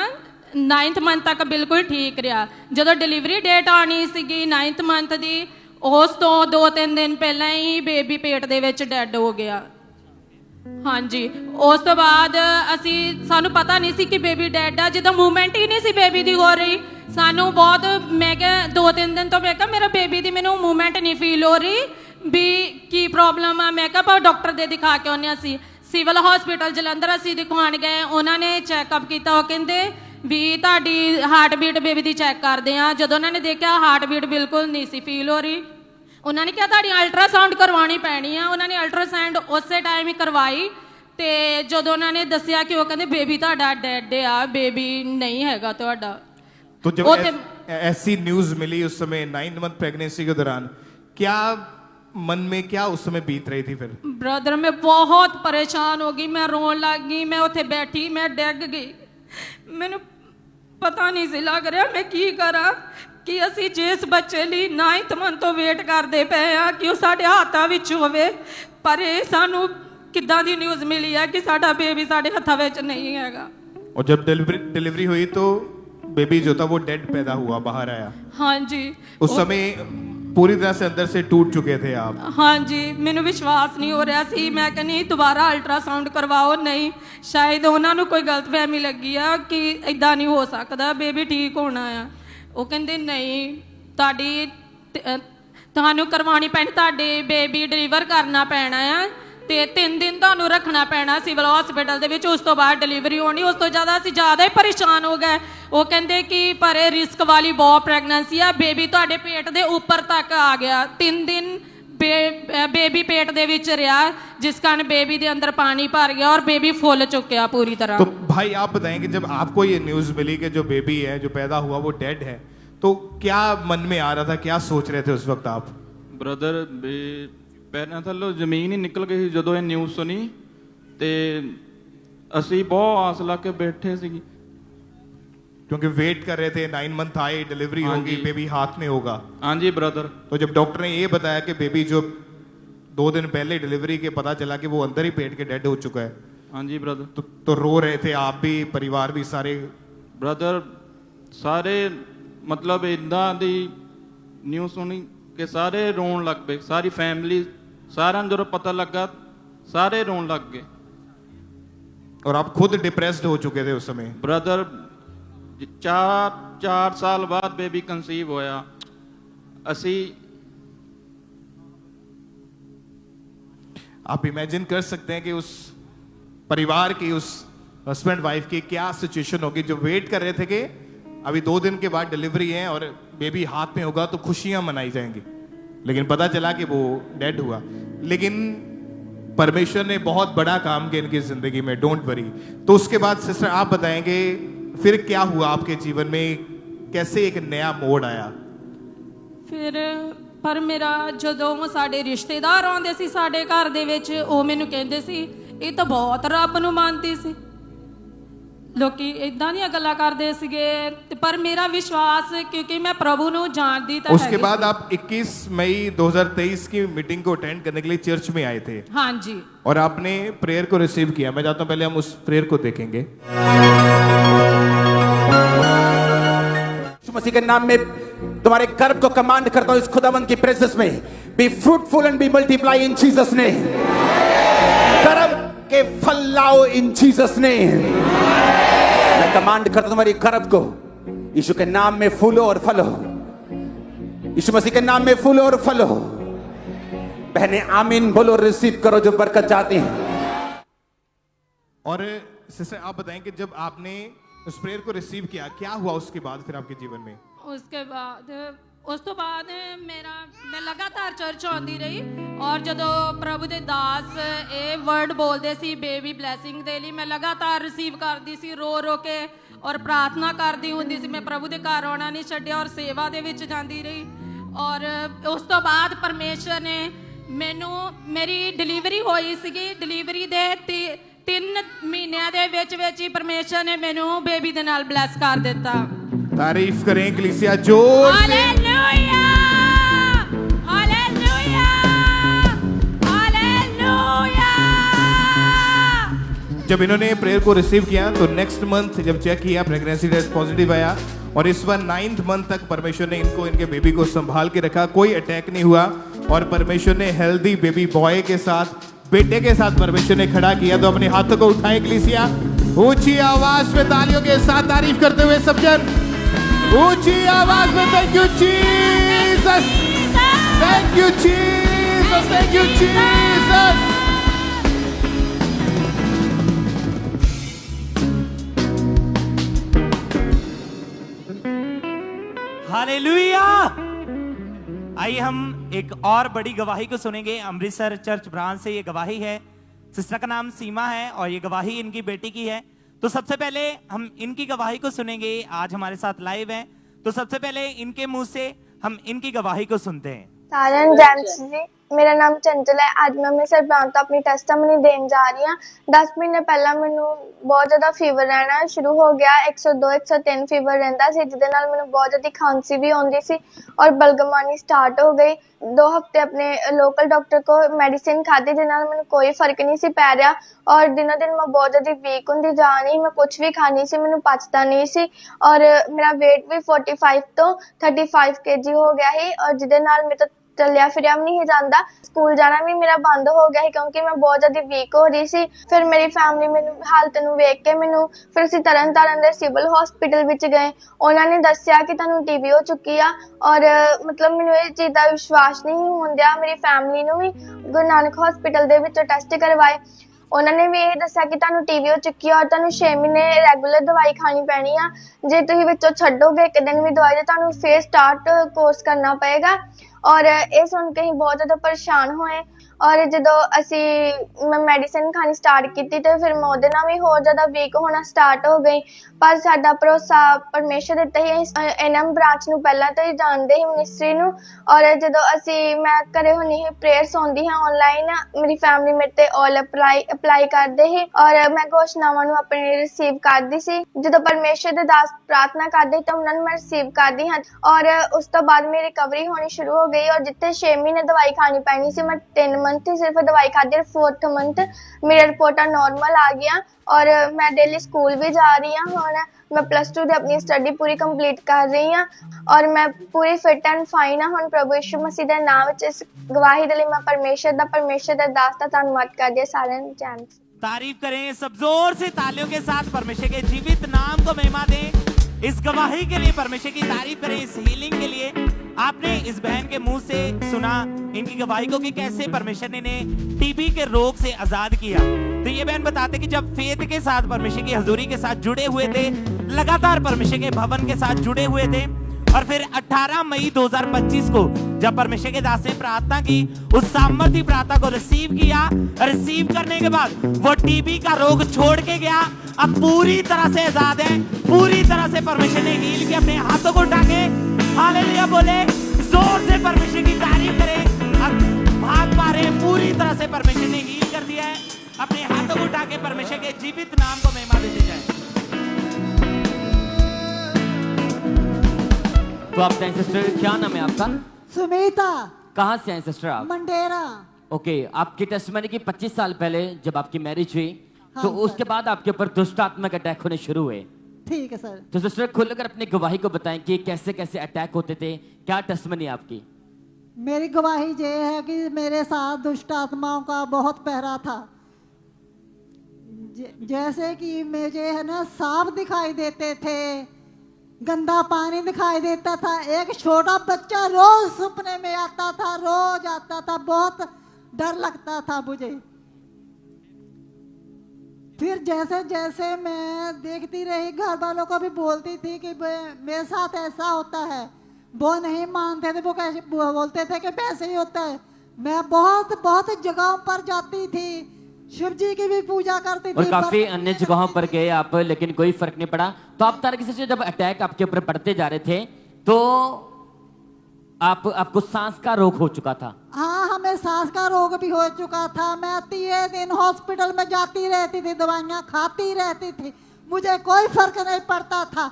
9th ਮੰਥ ਤੱਕ ਬਿਲਕੁਲ ਠੀਕ ਰਿਹਾ। ਜਦੋਂ ਡਿਲੀਵਰੀ ਡੇਟ ਆਣੀ ਸੀਗੀ 9th ਮੰਥ ਦੀ, ਉਸ ਤੋਂ 2-3 ਦਿਨ ਪਹਿਲਾਂ ਹੀ ਬੇਬੀ ਪੇਟ ਦੇ ਵਿੱਚ ਡੈੱਡ ਹੋ ਗਿਆ। ਹਾਂਜੀ ਉਸ ਤੋਂ ਬਾਅਦ ਸਾਨੂੰ ਪਤਾ ਨਹੀਂ ਸੀ ਕਿ ਬੇਬੀ ਡੈਡ ਆ, ਜਦੋਂ ਮੂਵਮੈਂਟ ਹੀ ਨਹੀਂ ਸੀ ਬੇਬੀ ਦੀ ਹੋ ਰਹੀ ਸਾਨੂੰ ਬਹੁਤ, ਮੈਂ ਕਿਹਾ 2-3 ਦਿਨ ਤੋਂ ਮੈਂ ਕਿਹਾ ਮੇਰਾ ਬੇਬੀ ਦੀ ਮੈਨੂੰ ਮੂਵਮੈਂਟ ਨਹੀਂ ਫੀਲ ਹੋ ਰਹੀ ਵੀ ਕੀ ਪ੍ਰੋਬਲਮ ਆ। ਮੈਂ ਕਿਹਾ ਪਰ ਡਾਕਟਰ ਦੇ ਦਿਖਾ ਕੇ ਆਉਂਦੇ ਅਸੀਂ ਸਿਵਲ ਹਸਪੀਟਲ ਜਲੰਧਰ ਅਸੀਂ ਦਿਖਾਉਣ ਗਏ, ਉਹਨਾਂ ਨੇ ਚੈੱਕਅਪ ਕੀਤਾ, ਉਹ ਕਹਿੰਦੇ ਵੀ ਤੁਹਾਡੀ ਹਾਰਟ ਬੀਟ ਬੇਬੀ ਦੀ ਚੈੱਕ ਕਰਦੇ ਆ। ਜਦੋਂ ਉਹਨਾਂ ਨੇ ਦੇਖਿਆ ਹਾਰਟ ਬੀਟ ਬਿਲਕੁਲ ਨਹੀਂ ਸੀ ਫੀਲ ਹੋ ਰਹੀ, ਉਹਨਾਂ ਨੇ ਕਿਹਾ ਤੁਹਾਡੀ ਅਲਟਰਾਸਾਊਂਡ ਕਰਵਾਉਣੀ ਪੈਣੀ ਆ। ਉਹਨਾਂ ਨੇ ਅਲਟਰਾਸਾਊਂਡ ਉਸੇ ਟਾਈਮ ਹੀ ਕਰਵਾਈ ਤੇ ਜਦੋਂ ਉਹਨਾਂ ਨੇ ਦੱਸਿਆ ਕਿ ਉਹ ਕਹਿੰਦੇ ਬੇਬੀ ਤੁਹਾਡਾ ਡੈਡ ਆ, ਬੇਬੀ नहीं हैगा ਤੁਹਾਡਾ। तो जब ऐसी न्यूज मिली उस समय 9th मंथ प्रेगनेंसी के दौरान, क्या मन में क्या उस समय बीत रही थी? फिर ब्रदर मैं बहुत परेशान हो गई, मैं रोन लग गई, मैं ਉੱਥੇ बैठी मैं ਡਿੱਗ ਗਈ, ਮੈਨੂੰ ਪਤਾ ਨਹੀਂ ਸੀ ਲੱਗ ਰਿਹਾ ਮੈਂ ਕੀ ਕਰਾਂ ਕਿ ਅਸੀਂ ਜਿਸ ਬੱਚੇ ਲਈ 9th ਮੰਥ ਤੋਂ ਵੇਟ ਕਰਦੇ ਪਏ ਆ ਕਿ ਉਹ ਸਾਡੇ ਹੱਥਾਂ ਵਿੱਚ ਹੋਵੇ, ਪਰ ਇਹ ਸਾਨੂੰ ਕਿੱਦਾਂ ਦੀ ਨਿਊਜ਼ ਮਿਲੀ ਹੈ ਕਿ ਸਾਡਾ ਬੇਬੀ ਸਾਡੇ ਹੱਥਾਂ ਵਿੱਚ ਨਹੀਂ ਹੈਗਾ। और जब डिलीवरी हुई तो बेबी जो था वो डेड पैदा हुआ, बाहर आया। हाँ जी उस समय पूरी तरह से अंदर से टूट चुके थे आप? हाँ जी ਮੈਨੂੰ ਵਿਸ਼ਵਾਸ ਨਹੀਂ ਹੋ ਰਿਹਾ ਸੀ, ਮੈਂ ਕਹਿੰਦੀ ਦੁਬਾਰਾ ਅਲਟਰਾਸਾਊਂਡ ਕਰਵਾਓ, ਨਹੀਂ ਸ਼ਾਇਦ ਉਹਨਾਂ ਨੂੰ ਕੋਈ ਗਲਤਫਹਿਮੀ ਲੱਗੀ ਆ ਕਿ ਇਦਾਂ ਨਹੀਂ ਹੋ ਸਕਦਾ ਬੇਬੀ ਠੀਕ ਹੋਣਾ ਆ। ਉਹ ਕਹਿੰਦੇ ਨਹੀਂ ਤੁਹਾਨੂੰ ਕਰਵਾਉਣੀ ਪੈਣੀ, ਤੁਹਾਡੇ ਬੇਬੀ ਡਿਲੀਵਰ ਕਰਨਾ ਪੈਣਾ ਆ ਤੇ 3 ਦਿਨ ਤੁਹਾਨੂੰ ਰੱਖਣਾ ਪੈਣਾ ਸਿਵਲ ਹਸਪੀਟਲ ਦੇ ਵਿੱਚ, ਉਸ ਤੋਂ ਬਾਅਦ ਡਿਲੀਵਰੀ ਹੋਣੀ। ਉਸ ਤੋਂ ਜ਼ਿਆਦਾ ਅਸੀਂ ਜ਼ਿਆਦਾ ਹੀ ਪਰੇਸ਼ਾਨ ਹੋ ਗਏ। ਉਹ ਕਹਿੰਦੇ ਕਿ ਪਰ ਇਹ ਰਿਸਕ ਵਾਲੀ ਬਹੁਤ ਪ੍ਰੈਗਨੈਂਸੀ ਆ, ਬੇਬੀ ਤੁਹਾਡੇ ਪੇਟ ਦੇ ਉੱਪਰ ਤੱਕ ਆ ਗਿਆ। 3 ਦਿਨ बेबी पेट दे विच रहा जिस कारण बेबी दे अंदर पानी भर गया और बेबी फुल चुक्या पूरी तरह। तो भाई आप बताएं कि जब आपको ये न्यूज मिली कि जो बेबी है जो पैदा हुआ वो डेड है, तो क्या मन में आ रहा था, क्या सोच रहे थे उस वक्त आप? ब्रदर पैरों थल्लों जमीन ही निकल गई ਜਦੋਂ ਇਹ ਨਿਊਜ਼ ਸੁਣੀ ਤੇ ਅਸੀਂ बहुत आस ला के बैठे सी, क्योंकि वेट कर रहे थे 9 मंथ आए, डिलीवरी होगी, बेबी हाथ में होगा। हाँ जी ब्रदर। तो जब डॉक्टर ने ये बताया कि बेबी जो 2 दिन पहले डिलीवरी के पता चला कि वो अंदर ही पेट के डेड हो चुका है, हाँ जी ब्रदर, तो रो रहे थे आप भी, परिवार भी सारे? ब्रदर सारे मतलब इदा दी न्यूज़ सुनी कि सारे रोन लग पे, सारी फैमिली सारा जो पता लगा सारे रोन लग गए। और आप खुद डिप्रेस्ड हो चुके थे उस समय? ब्रदर 4 साल बाद बेबी कंसीव होया। असी आप इमेजिन कर सकते हैं कि उस परिवार की, उस हस्बैंड वाइफ की क्या सिचुएशन होगी जो वेट कर रहे थे कि अभी 2 दिन के बाद डिलीवरी है और बेबी हाथ में होगा तो खुशियां मनाई जाएंगी, लेकिन पता चला कि वो डेड हुआ। लेकिन परमेश्वर ने बहुत बड़ा काम किया इनकी जिंदगी में, डोंट वरी। तो उसके बाद सिस्टर आप बताएंगे फिर क्या हुआ आपके जीवन में, कैसे एक नया मोड़ आया? फिर पर मेरा ਜਦੋਂ ਸਾਡੇ ਰਿਸ਼ਤੇਦਾਰ ਆਉਂਦੇ ਸੀ ਸਾਡੇ ਘਰ ਦੇ ਵਿੱਚ, ਉਹ ਮੈਨੂੰ ਕਹਿੰਦੇ ਸੀ ਇਹ ਤਾਂ ਬਹੁਤ ਰੱਬ ਨੂੰ ਮੰਨਦੀ ਸੀ, ਲੋਕੀ ਇਦਾਂ ਦੀਆਂ ਗੱਲਾਂ ਕਰਦੇ ਸੀਗੇ, ਪਰ ਮੇਰਾ ਵਿਸ਼ਵਾਸ क्योंकि मैं प्रभु ਨੂੰ ਜਾਣਦੀ ਤਾਂ उसके बाद आप 21 मई 2023 की मीटिंग को अटेंड करने के लिए चर्च में आए थे? हाँ जी। और आपने प्रेयर को रिसीव किया। मैं चाहता हूं पहले हम उस प्रेयर को देखेंगे। मसीह के नाम में तुम्हारे गर्भ को कमांड करता हूं इस खुदावंद की प्रेजेंस में, be fruitful and be multiply in Jesus name. गर्भ के फल लाओ इन जीसस नेम। मैं कमांड करता हूं तुम्हारी गर्भ को यीशु के नाम में फूलो और फलो। यीशु मसीह के नाम में फूलो और फलो। बहने आमीन बोलो, रिसीव करो जो बरकत चाहती हैं। और सिस्टर आप बताएं कि जब आपने उस प्रेयर को रिसीव किया, क्या हुआ उसके बाद फिर आपके जीवन में? उसके बाद उस तो बाद मैं लगातार चर्च आती रही और ਜਦੋਂ ਪ੍ਰਭੂ ਦੇ ਦਾਸ ਇਹ ਵਰਡ ਬੋਲਦੇ ਸੀ ਬੇਬੀ ਬਲੇਸਿੰਗ ਦੇ ਲਈ ਮੈਂ ਲਗਾਤਾਰ ਰਿਸੀਵ ਕਰਦੀ ਸੀ, ਰੋ ਰੋ ਕੇ ਔਰ ਪ੍ਰਾਰਥਨਾ ਕਰਦੀ ਹੁੰਦੀ ਸੀ। ਮੈਂ ਪ੍ਰਭੂ ਦੇ ਘਰ ਆਉਣਾ ਨਹੀਂ ਛੱਡਿਆ ਔਰ ਸੇਵਾ ਦੇ ਵਿੱਚ ਜਾਂਦੀ ਰਹੀ। ਔਰ ਉਸ ਤੋਂ ਬਾਅਦ ਪਰਮੇਸ਼ਰ ਨੇ ਮੈਨੂੰ ਮੇਰੀ ਡਿਲੀਵਰੀ ਹੋਈ ਸੀਗੀ। ਡਿਲੀਵਰੀ ਦੇ 3 ਮਹੀਨਿਆਂ ਦੇ ਵਿੱਚ ਹੀ ਪਰਮੇਸ਼ਰ ਨੇ ਮੈਨੂੰ ਬੇਬੀ ਦੇ ਨਾਲ ਬਲੈਸ ਕਰ ਦਿੱਤਾ। तारीफ करें कलीसिया जोर से। Hallelujah hallelujah hallelujah. जब इन्होंने प्रेयर को रिसीव किया तो नेक्स्ट मंथ जब चेक किया प्रेगनेंसी टेस्ट पॉजिटिव आया और इस बार 9th मंथ तक परमेश्वर ने इनको इनके बेबी को संभाल के रखा, कोई अटैक नहीं हुआ और परमेश्वर ने हेल्दी बेबी बॉय के साथ, बेटे के साथ परमेश्वर ने खड़ा किया। तो अपने हाथों को उठाएं कलीसिया, ऊंची आवाज में तालियों के साथ तारीफ करते हुए सब जन ऊंची आवाज में thank you Jesus, thank you Jesus, thank you Jesus. Hallelujah. आइए हम एक और बड़ी गवाही को सुनेंगे। अमृतसर चर्च ब्रांच से ये गवाही है। सिस्टर का नाम सीमा है और ये गवाही इनकी बेटी की है। तो सबसे पहले हम इनकी गवाही को सुनेंगे। आज हमारे साथ लाइव हैं, तो सबसे पहले इनके मुंह से हम इनकी गवाही को सुनते हैं। सारन जेम्स जी, मेरा नाम चंचल है। आज मैं अमृतसर ब्रांच तो अपनी टेस्टमनी देने जा रही हूँ। 10 महीने पहला मैनू बहुत ज्यादा फीवर रहना शुरू हो गया। 102 103 फीवर रहता सी, जिहदे नाल मैनू बहुत ज्यादा खांसी भी आउंदी सी और बलगम आनी स्टार्ट हो गई। 2 हफ्ते अपने लोकल डॉक्टर को मेडिसिन खाधी, जिहदे नाल मैनू कोई फर्क नहीं सी पै रहा और दिनों दिन मैं बहुत ज्यादा वीक हुंदी जा रही। मैं कुछ भी खानी सी, मैनू पचता नहीं सी और मेरा वेट भी 45 तो 35 kg हो गया है और जिहदे नाल मेरे तो चलिया फिरिया भी नहीं जाता। स्कूल जाना भी मेरा बंद हो गया है क्योंकि मैं बहुत ज्यादा वीक हो रही सी। फिर मेरी फैमिली मेरी हालत नूं वेख के मैनू फिर असीं तरन तारण दे सिविल हॉस्पिटल विच गए। उन्होंने दस्सिया कि तुहानूं टीबी हो चुकी आ और मतलब मैनू इस चीज़ का विश्वास नहीं होंदिया। मेरी फैमिली नूं भी गुरु नानक हॉस्पिटल दे विचों टेस्ट करवाए। उन्होंने भी यही दस्सिया कि तुहानूं टीबी हो चुकी है और तुहानूं 6 महीने रेगूलर दवाई खानी पैनी आ। जे तुसीं विचों छड्डोगे एक दिन भी दवाई तो तुहानूं फिर स्टार्ट कोर्स करना पएगा। और ये सुन के ही बहुत ज़्यादा परेशान होए और जो असी मैं मेडिसिन खानी स्टार्ट की तो फिर मैं उहदे नाल भी होर ज़्यादा वीक होना स्टार्ट हो गई। पर साडा भरोसा परमेश्वर उत्ते ही एनएम ब्रांच नूं पहला तो ही जानते ही मिनिस्ट्री नूं और जो असी मैं घरे होनी ही प्रेयर सुनदी हाँ ऑनलाइन, मेरी फैमिली मेरे ते ऑल अप्लाई करते ही और मैं घोषणावां नूं अपने रिसीव करदी सी। जो परमेश्वर दे दास प्रार्थना करदे तो उन्हां नूं मैं रिसीव करदी हाँ और उस तो बाद मेरी रिकवरी होनी शुरू हो गई और जिथे 6 महीने दवाई खानी पैनी सी मैं 3 मंथ ही सिर्फ दवाई खाधी। 4th मंथ मेरा रिपोर्टा नॉर्मल आ गया और मैं डेली स्कूल भी जा रही हूँ। हुण मैं +2 दी अपनी स्टडी पूरी कंप्लीट कर रही हूँ और मैं पूरी फिट एंड फाइन हाँ। हुण प्रभु यीशु मसीह दे नाम विच इस गवाही दे लई मैं परमेश्वर दा दास दा धन्नवाद करदी हां। सारेयां नूं जय। तारीफ करें सब जोर से तालियों के साथ, परमेश्वर के जीवित नाम को महिमा दें। इस गवाही के लिए परमेश्वर की तारीफ करें, इस हीलिंग के लिए। आपने इस बहन के मुंह से सुना इनकी गवाही को कि कैसे परमेश्वर ने इन्हें टीबी के रोग से आजाद किया। तो ये बहन बताते कि जब फेथ के साथ परमेश्वर की हजूरी के साथ जुड़े हुए थे, लगातार परमेश्वर के भवन के साथ जुड़े हुए थे और फिर 18 मई 2025 को जब परमेश्वर के दास ने प्रार्थना की, उस सामर्थी प्रार्थना को रिसीव किया। रिसीव करने के बाद वो टीबी का रोग छोड़ के गया, अब पूरी तरह से आजाद है। पूरी तरह से परमेश्वर ने हील किया। अपने हाथों को उठा के हालेलुया बोले, जोर से परमेश्वर की तारीफ करें। अब भाग पा रहे हैं, पूरी तरह से परमेश्वर ने हील कर दिया है। अपने हाथों को उठा के परमेश्वर के जीवित नाम को महिमा देते जाए। तो आप हैं सिस्टर, क्या नाम है आपका? सुमीता। कहाँ से हैं सिस्टर आप? मंडेरा। ओके, आपकी टेस्टमनी की 25 साल पहले जब आपकी मैरिज हुई हाँ तो सर। उसके बाद आपके ऊपर दुष्ट आत्मा के अटैक होने शुरू हुए। ठीक है सर। तो सिस्टर खुलकर अपनी गवाही को बताएं कि कैसे कैसे अटैक होते थे, क्या टेस्टमनी आपकी? मेरी गवाही ये है कि मेरे साथ दुष्ट आत्माओं का बहुत पहरा था। जैसे कि मुझे है ना सांप दिखाई देते थे, गंदा पानी दिखाई देता था। एक छोटा बच्चा रोज सपने में आता था, रोज आता था, बहुत डर लगता था मुझे। फिर जैसे जैसे मैं देखती रही, घर वालों को भी बोलती थी कि मेरे साथ ऐसा होता है। वो नहीं मानते थे, वो कैसे बोलते थे कि वैसे ही होता है। मैं बहुत बहुत जगहों पर जाती थी, शिव जी की भी पूजा करती और थी, काफी अन्य जगहों पर गए आप, लेकिन कोई फर्क नहीं पड़ा। तो आप तरह से जब अटैक आपके ऊपर पड़ते जा रहे थे तो आपको सांस का रोग हो चुका था। हाँ, हमें सांस का रोग भी हो चुका था। मैं 3 दिन हॉस्पिटल में जाती रहती थी, दवाइयाँ खाती रहती थी, मुझे कोई फर्क नहीं पड़ता था।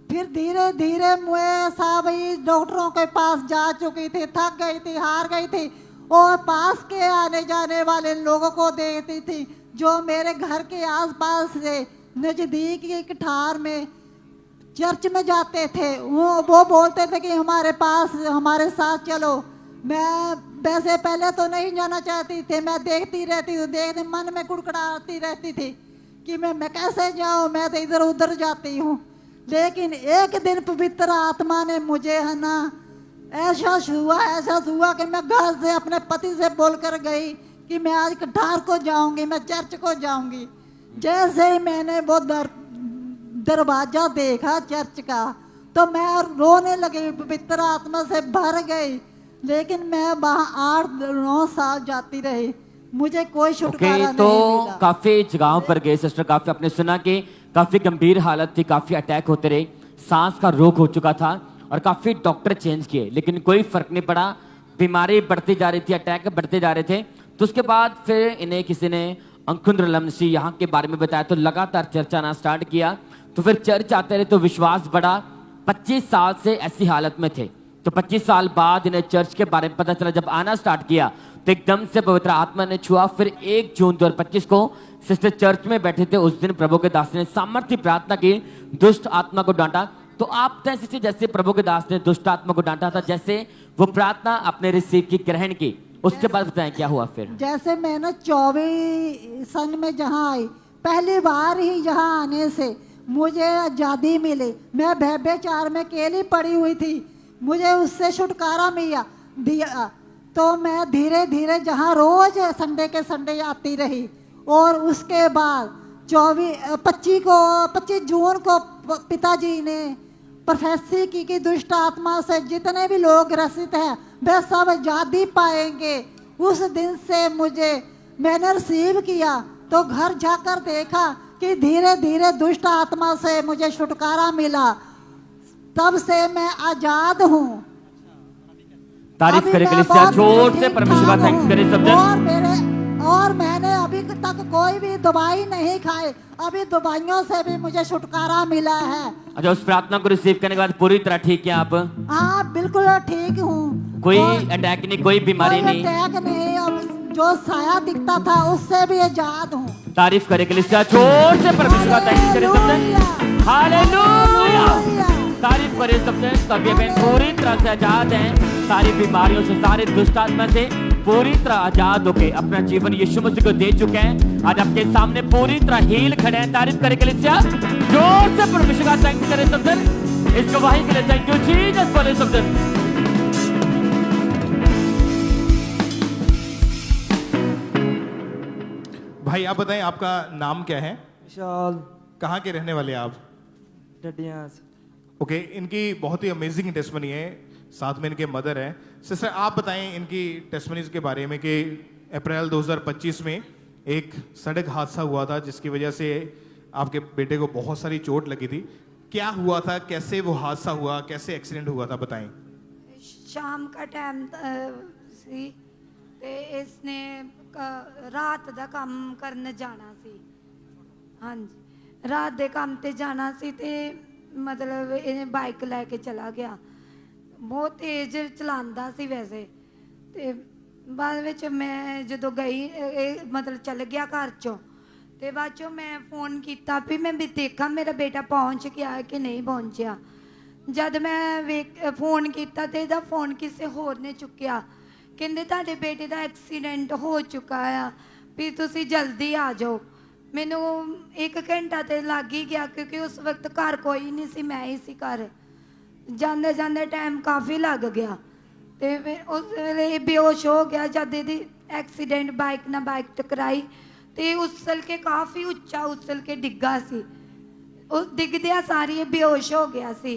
फिर धीरे धीरे मैं सभी डॉक्टरों के पास जा चुकी थी, थक गई थी, हार गई थी, और पास के आने जाने वाले लोगों को देखती थी जो मेरे घर के आसपास से नज़दीक एक ठार में चर्च में जाते थे। वो बोलते थे कि हमारे पास, हमारे साथ चलो। मैं वैसे पहले तो नहीं जाना चाहती थी, मैं देखती रहती थी, देखते मन में कुड़कुड़ाती रहती थी कि मैं कैसे जाऊँ, मैं तो इधर उधर जाती हूँ। लेकिन एक दिन पवित्र आत्मा ने मुझे है ना ऐसा हुआ कि मैं घर से अपने पति से बोलकर गई कि मैं आज कठार को जाऊंगी, मैं चर्च को जाऊंगी। जैसे ही मैंने वो दरवाजा देखा चर्च का तो मैं रोने लगी, पवित्र आत्मा से भर गई। लेकिन मैं वहाँ 8-9 साल जाती रही, मुझे कोई छुटकारा तो नहीं मिला। काफी जगहों पर गए सिस्टर, काफी आपने सुना कि काफी गंभीर हालत थी, काफी अटैक होते रहे, सांस का रोग हो चुका था और काफी डॉक्टर चेंज किए, लेकिन कोई फर्क नहीं पड़ा। बीमारी बढ़ती जा रही थी, अटैक बढ़ते जा रहे थे। तो उसके बाद फिर इन्हें किसी ने अंकुंद्र लमसी यहाँ के बारे में बताया, तो लगातार चर्च आना स्टार्ट किया। तो फिर चर्च आते रहे तो विश्वास बढ़ा। 25 साल से ऐसी हालत में थे, तो 25 साल बाद इन्हें चर्च के बारे में पता चला। जब आना स्टार्ट किया तो एकदम से पवित्र आत्मा ने छुआ। फिर 1 जून 2025 को सिस्टर चर्च में बैठे थे, उस दिन प्रभु के दास ने सामर्थ्य प्रार्थना की, दुष्ट आत्मा को डांटा। तो आप सिस्टर जैसे प्रभु के दास ने दुष्ट आत्मा को डांटा था, जैसे वो प्रार्थना आपने रिसीव की, ग्रहण की, उसके बाद बताएं क्या हुआ फिर। जैसे मैंने 24 सन में जहाँ आई, पहली बार ही यहाँ आने से मुझे आज़ादी मिली। मैं व्यभिचार में अकेली पड़ी हुई थी, मुझे उससे छुटकारा मिला दिया। तो मैं धीरे धीरे जहाँ रोज संडे के संडे आती रही। और उसके बाद 25 जून को पिताजी ने प्रोफेसी की कि दुष्ट आत्मा से जितने भी लोग ग्रसित हैं वे सब आज़ादी पाएंगे। उस दिन से मैंने रिसीव किया तो घर जाकर देखा कि धीरे धीरे दुष्ट आत्मा से मुझे छुटकारा मिला। तब से मैं आजाद हूँ। तारीफ करे कलीसिया, जोर से परमेश्वर का थैंक्स करें सब जन। और मैंने अभी तक कोई भी दवाई नहीं खाई, अभी दवाइयों से भी मुझे छुटकारा मिला है। अच्छा, उस प्रार्थना को रिसीव करने के बाद पूरी तरह ठीक है आप? हाँ, बिल्कुल ठीक हूँ। कोई अटैक नहीं, कोई बीमारी नहीं? अटैक नहीं, अब जो साया दिखता था उससे भी आजाद हूँ। तारीफ करे कलीसिया, जोर से परमेश्वर का थैंक्स करें सब जन। हालेलुया, तारीफ करे सब जन। सभी बहन पूरी तरह से आजाद हैं, सारी बीमारियों से, सारे दुष्ट आत्मा से पूरी तरह आजाद होके अपना जीवन यीशु मसीह को दे चुके हैं। आज आपके सामने पूरी तरह हील खड़े हैं। तारीफ करे कलीसिया, जोर से परमेश्वर का थैंक्स करें सब जन। इस गवाही के लिए थैंक यू जीसस बोले सब जन। भाई आप बताएं, आपका नाम क्या है? विशाल। कहाँ के रहने वाले आप? डडियां से। ओके, इनकी बहुत ही अमेजिंग टेस्टमनी है, साथ में इनके मदर हैं। सिस्टर आप बताएं इनकी टेस्टमनीज के बारे में कि अप्रैल 2025 में एक सड़क हादसा हुआ था जिसकी वजह से आपके बेटे को बहुत सारी चोट लगी थी। क्या हुआ था, कैसे वो हादसा हुआ, कैसे एक्सीडेंट हुआ था, बताएं। शाम का टाइम सी ते इसने रात दा काम करने जाना सी। हाँ जी, रात दे काम ते जाना सी ते मतलब इन्हें बाइक लैके चला गया। बहुत तेज चलांदा सी वैसे। ते बाद विच मैं जदों गई मतलब चल गया घर चों ते बाद चों मैं फोन किया भी मैं भी देखा मेरा बेटा पहुँच गया है कि नहीं पहुँचा। जद मैं फोन किया तो यदा फोन किसी होर ने चुक्या, कहते तुहाडे बेटे का एक्सीडेंट हो चुका है भी तुसी जल्दी आ जाओ। ਮੈਨੂੰ 1 ਘੰਟਾ ਤੇ ਲੱਗ ਹੀ ਗਿਆ ਕਿਉਂਕਿ ਉਸ ਵਕਤ ਘਰ ਕੋਈ ਨਹੀਂ ਸੀ, ਮੈਂ ਹੀ ਸੀ ਘਰ। ਜਾਂਦੇ ਜਾਂਦੇ ਟਾਈਮ ਕਾਫੀ ਲੱਗ ਗਿਆ ਤੇ ਫਿਰ ਉਸ ਵੇਲੇ ਇਹ ਬੇਹੋਸ਼ ਹੋ ਗਿਆ ਜਦ ਇਹਦੀ ਐਕਸੀਡੈਂਟ ਬਾਈਕ ਨਾਲ ਬਾਈਕ ਟਕਰਾਈ ਤੇ ਉਸਲ ਕੇ ਕਾਫੀ ਉੱਚਾ ਉਸਲ ਕੇ ਡਿੱਗਾ ਸੀ। ਉਹ ਡਿੱਗਦਿਆਂ ਸਾਰੀ ਇਹ ਬੇਹੋਸ਼ ਹੋ ਗਿਆ ਸੀ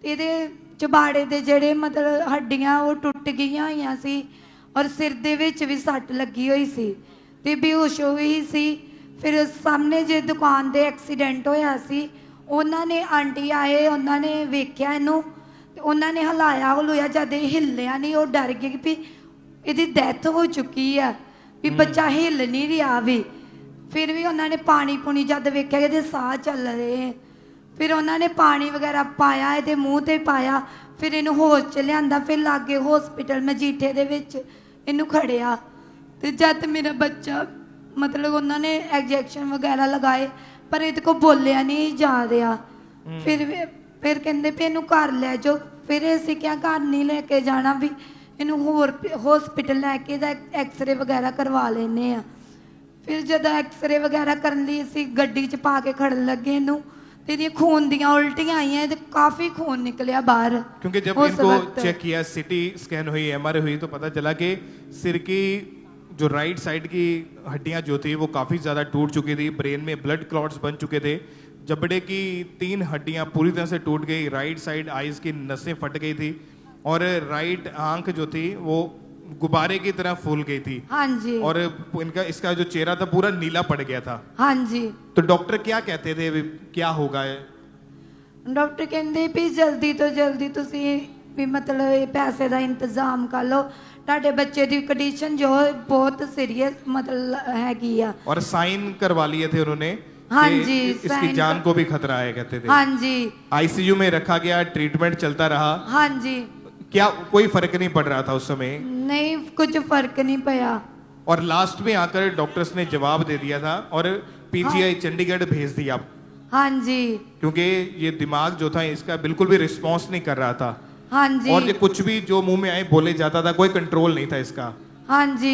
ਤੇ ਇਹਦੇ ਚਬਾੜੇ ਦੇ ਜਿਹੜੇ ਮਤਲਬ ਹੱਡੀਆਂ ਉਹ ਟੁੱਟ ਗਈਆਂ ਹੋਈਆਂ ਸੀ ਔਰ ਸਿਰ ਦੇ ਵਿੱਚ ਵੀ ਸੱਟ ਲੱਗੀ ਹੋਈ ਸੀ ਤੇ ਬੇਹੋਸ਼ ਹੋਈ ਸੀ। ਫਿਰ ਸਾਹਮਣੇ ਜੇ ਦੁਕਾਨ ਦੇ ਐਕਸੀਡੈਂਟ ਹੋਇਆ ਸੀ, ਉਹਨਾਂ ਨੇ ਆਂਟੀ ਆਏ, ਉਹਨਾਂ ਨੇ ਵੇਖਿਆ ਇਹਨੂੰ ਤੇ ਉਹਨਾਂ ਨੇ ਹਿਲਾਇਆ ਹਲੂਇਆ, ਜਦ ਇਹ ਹਿੱਲਿਆ ਨਹੀਂ ਉਹ ਡਰ ਗਏ ਵੀ ਇਹਦੀ ਡੈਥ ਹੋ ਚੁੱਕੀ ਆ, ਵੀ ਬੱਚਾ ਹਿੱਲ ਨਹੀਂ ਰਿਹਾ ਵੀ। ਫਿਰ ਵੀ ਉਹਨਾਂ ਨੇ ਪਾਣੀ ਪੂਣੀ ਜਦ ਵੇਖਿਆ ਇਹਦੇ ਸਾਹ ਚੱਲ ਰਹੇ, ਫਿਰ ਉਹਨਾਂ ਨੇ ਪਾਣੀ ਵਗੈਰਾ ਪਾਇਆ ਇਹਦੇ ਮੂੰਹ ਤੇ ਪਾਇਆ, ਫਿਰ ਇਹਨੂੰ ਹੋਸ਼ ਚ ਲਿਆਂਦਾ, ਫਿਰ ਲਾਗੇ ਹਸਪੀਟਲ ਮਜੀਠੇ ਦੇ ਵਿੱਚ ਇਹਨੂੰ ਖੜਿਆ ਤੇ ਜਦ ਮੇਰਾ ਬੱਚਾ ਮਤਲਬ ਉਹਨਾਂ ਨੇ ਇੰਜੈਕਸ਼ਨ ਵਗੈਰਾ ਲਗਾਏ ਪਰ ਇਹਦੇ ਕੋ ਬੋਲਿਆ ਨਹੀਂ ਜਾ ਰਿਹਾ। ਫਿਰ ਕਹਿੰਦੇ ਵੀ ਇਹਨੂੰ ਘਰ ਲੈ ਜਾਓ। ਫਿਰ ਅਸੀਂ ਕਿਹਾ ਘਰ ਨਹੀਂ ਲੈ ਕੇ ਜਾਣਾ, ਵੀ ਇਹਨੂੰ ਹੋਰ ਹਸਪੀਟਲ ਲੈ ਕੇ ਇਹਦਾ ਐਕਸਰੇ ਵਗੈਰਾ ਕਰਵਾ ਲੈਨੇ ਆ। ਫਿਰ ਜਦੋਂ ਐਕਸਰੇ ਵਗੈਰਾ ਕਰਨ ਲਈ ਅਸੀਂ ਗੱਡੀ 'ਚ ਪਾ ਕੇ ਖੜਨ ਲੱਗੇ ਇਹਨੂੰ ਤੇ ਇਹਦੀਆਂ खून ਦੀਆਂ उल्टियां आईਆਂ, ਇਹਦੇ काफी खून निकलिया बाहर। क्योंकि जब इनको चेक किया, सिटी स्कैन हुई, एमआरआई हुई, तो पता चला कि सिर की जो राइट साइड की हड्डियां जो थी वो काफ़ी ज़्यादा टूट चुकी थी, ब्रेन में ब्लड क्लॉट्स बन चुके थे, जबड़े की 3 हड्डियां पूरी तरह से टूट गई, राइट साइड आइज़ की नसें फट गई थी और राइट आंख जो थी वो गुब्बारे की तरह फूल गई थी। हाँ जी। और इनका इसका जो चेहरा था पूरा नीला पड़ गया था। हाँ जी। तो डॉक्टर क्या कहते थे, क्या होगा? डॉक्टर कहते भी जल्दी तो जल्दी तुसी भी मतलब ये पैसे का इंतजाम कर लो, ਤੁਹਾਡੇ ਬੱਚੇ ਦੀ कंडीशन जो बहुत सीरियस मतलब हैगी आ। और साइन करवा लिए थे उन्होंने। हाँ जी, इसकी जान को भी खतरा है कहते थे। हाँ जी। आईसीयू में रखा गया, ट्रीटमेंट चलता रहा। हाँ जी। क्या कोई फर्क नहीं पड़ रहा था उस समय? नहीं, कुछ फर्क नहीं पड़ा। और लास्ट में आकर डॉक्टर्स ने जवाब दे दिया था और पीजीआई चंडीगढ़ भेज दिया। हाँ जी। क्योंकि ये दिमाग जो था इसका बिल्कुल भी रिस्पॉन्स नहीं कर रहा था। हाँ जी। और ये कुछ भी जो मुंह में आए बोले जाता था, कोई कंट्रोल नहीं था इसका। हाँ जी।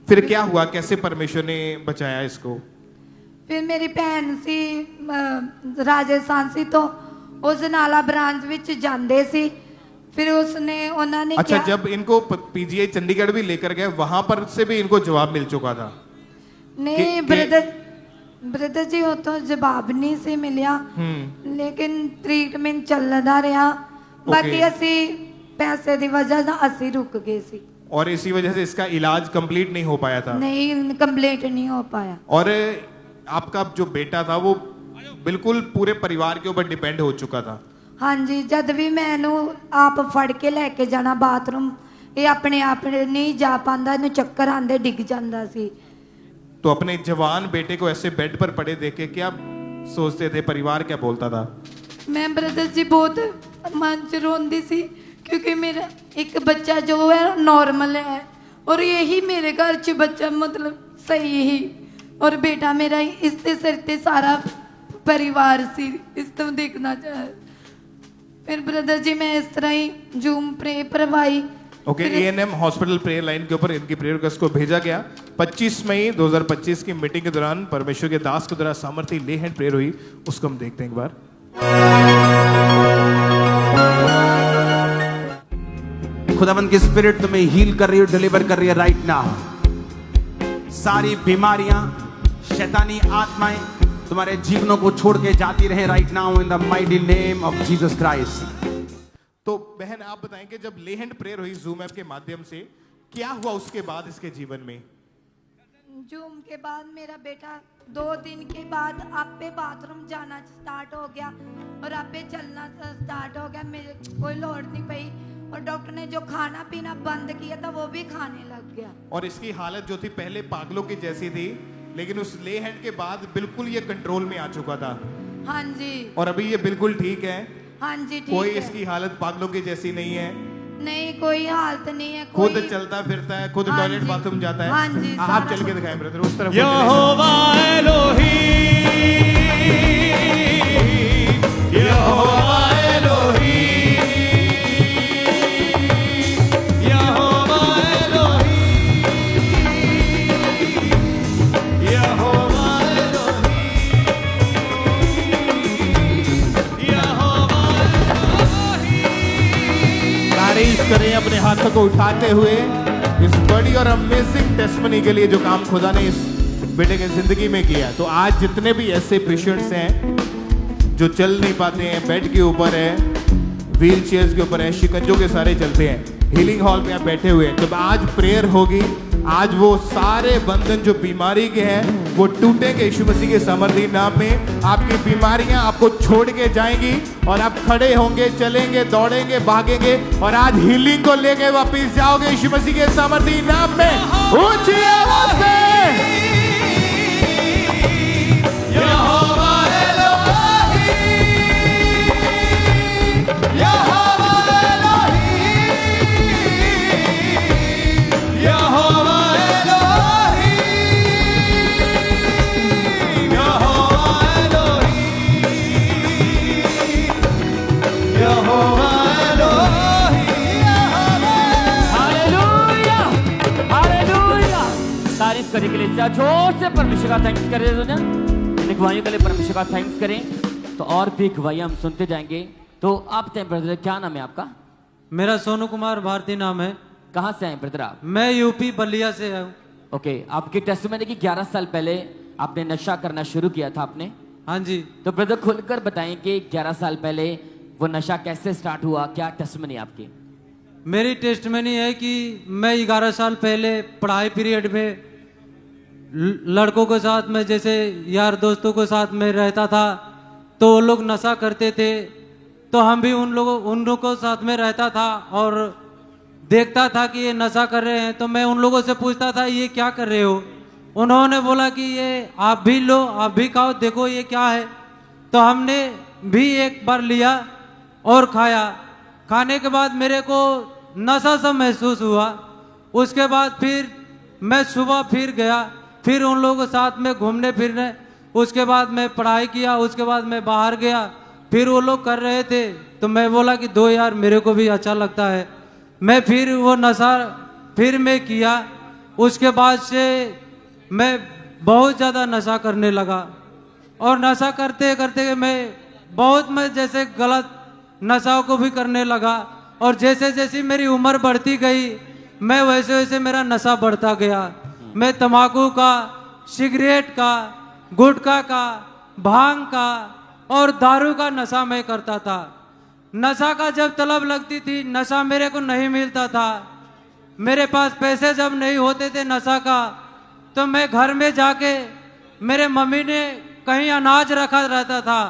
फिर क्या हुआ, कैसे परमेश्वर ने बचाया इसको? फिर मेरी भैन सी राजस्थान सी तो उस नाला ब्रांच विच जांदे सी, फिर उसने उन्होंने अच्छा जब इनको पीजीआई चंडीगढ़ भी लेकर गए वहां पर से भी इनको जवाब मिल चुका था? नहीं ब्रदर जी वो तो जवाब नहीं से मिलिया, लेकिन ट्रीटमेंट चलदा रहा। बाकी असी पैसे की वजह से असी रुक गए सी और इसी वजह से इसका इलाज कंप्लीट नहीं हो पाया था। नहीं कंप्लीट नहीं हो पाया। और आपका जो बेटा था वो बिल्कुल पूरे परिवार के ऊपर डिपेंड हो चुका था। हाँ जी, जब भी मैनू आप फड़ के लेके जाना बाथरूम, ये अपने आप नहीं जा पाता, इन्हें चक्कर आंदे डिग जाता सी। तो अपने जवान बेटे को ऐसे बेड पर पड़े देखे क्या सोचते थे, परिवार क्या बोलता था? मैं ब्रदर जी बहुत मन च रोंदी सी क्योंकि मेरा एक बच्चा जो है नॉर्मल है और यही मेरे घर च बच्चा मतलब सही ही, और बेटा मेरा इसके सिर ते सारा परिवार सी, इसको देखना चाहे। फिर ब्रदर जी मैं इस तरह ही जूम प्रे करवाई। Okay, ANM hospital prayer line के ऊपर इनकी प्रेयर रिक्वेस्ट को भेजा गया। 25 मई 2025 की मीटिंग के दौरान परमेश्वर के दास के द्वारा सामर्थ्य ले हैंड प्रेयर हुई, उसको हम देखते हैं एक बार। खुदावंद की स्पिरिट तुम्हें हील कर रही है, डिलीवर कर रही है राइट नाउ। सारी बीमारियां, शैतानी आत्माएं तुम्हारे जीवनों को छोड़ के जाती रहे right now in the mighty name of Jesus Christ. तो बहन आप बताएं कि जब ले हैंड प्रेयर हुई जूम ऐप के माध्यम से, क्या हुआ उसके बाद इसके जीवन में? जूम के बाद मेरा बेटा 2 दिन के बाद आपे बाथरूम जाना स्टार्ट हो गया और आपे चलना स्टार्ट हो गया, मेरे कोई लोड़ नहीं पई, और डॉक्टर ने जो खाना पीना बंद किया था वो भी खाने लग गया। और इसकी हालत जो थी पहले पागलों की जैसी थी, लेकिन उस ले हैंड के बाद बिल्कुल ये कंट्रोल में आ चुका था। हाँ जी। और अभी ये बिल्कुल ठीक है। हाँ जी, ठीक कोई है। इसकी हालत पागलों की जैसी नहीं है। नहीं, कोई हालत नहीं है। खुद कोई... चलता फिरता है, खुद हाँ टॉयलेट जी। बाथरूम जाता है। हाँ जी, आप चल के दिखाएं ब्रदर, उस तरफ। यहोवा एलोहीम, यहोवा एलोहीम, यहोवा एलोहीम, यहोवा एलोहीम। अपने हाथों को उठाते हुए इस बड़ी और अमेजिंग टेस्टमनी के लिए जो काम खुदा ने इस बेटे की जिंदगी में किया। तो आज जितने भी ऐसे पेशेंट्स हैं जो चल नहीं पाते हैं, बेड के ऊपर है, व्हील चेयर्स के ऊपर है, शिकंजों के सारे चलते हैं, हीलिंग हॉल में आप बैठे हुए हैं, जब आज प्रेयर होगी, आज वो सारे बंधन जो बीमारी के हैं वो टूटेंगे यीशु मसीह के सामर्थी नाम में। आपकी बीमारियां आपको छोड़ के जाएंगी और आप खड़े होंगे, चलेंगे, दौड़ेंगे, भागेंगे और आज हीलिंग को लेके वापस जाओगे यीशु मसीह के सामर्थी नाम में। ऊंची आवाज में तारीफ करने के लिए जोर से परमेश्वर का थैंक्स करें। इन गवाहियों के लिए परमेश्वर का थैंक्स करें। तो और भी गवाहियां हम सुनते जाएंगे। तो आप ब्रदर, क्या नाम है आपका? मेरा सोनू कुमार भारती नाम है। कहाँ से आए ब्रदर आप? मैं यूपी बलिया से हूँ। ओके, आपकी टेस्टमनी की 11 साल पहले आपने नशा करना शुरू किया था आपने? हाँ जी। तो ब्रदर खुलकर बताएं कि 11 साल पहले वो नशा कैसे स्टार्ट हुआ, क्या टेस्टमनी आपकी? मेरी टेस्टमनी है कि मैं 11 साल पहले पढ़ाई पीरियड में लड़कों के साथ में, जैसे यार दोस्तों के साथ में रहता था, तो वो लोग नशा करते थे, तो हम भी उन लोगों के साथ में रहता था और देखता था कि ये नशा कर रहे हैं, तो मैं उन लोगों से पूछता था ये क्या कर रहे हो। उन्होंने बोला कि ये आप भी लो, आप भी खाओ, देखो ये क्या है। तो हमने भी एक बार लिया और खाया। खाने के बाद मेरे को नशा सा महसूस हुआ। उसके बाद फिर मैं सुबह फिर गया, फिर उन लोगों के साथ में घूमने फिरने। उसके बाद मैं पढ़ाई किया, उसके बाद मैं बाहर गया, फिर वो लोग कर रहे थे, तो मैं बोला कि दो यार, मेरे को भी अच्छा लगता है। मैं फिर वो नशा फिर मैं किया। उसके बाद से मैं बहुत ज़्यादा नशा करने लगा और नशा करते करते मैं जैसे गलत नशाओं को भी करने लगा। और जैसे जैसे मेरी उम्र बढ़ती गई, मैं वैसे वैसे मेरा नशा बढ़ता गया। मैं तंबाकू का, सिगरेट का, गुटखा का, भांग का और दारू का नशा मैं करता था। नशा का जब तलब लगती थी, नशा मेरे को नहीं मिलता था, मेरे पास पैसे जब नहीं होते थे नशा का, तो मैं घर में जाके, मेरे मम्मी ने कहीं अनाज रखा रहता था,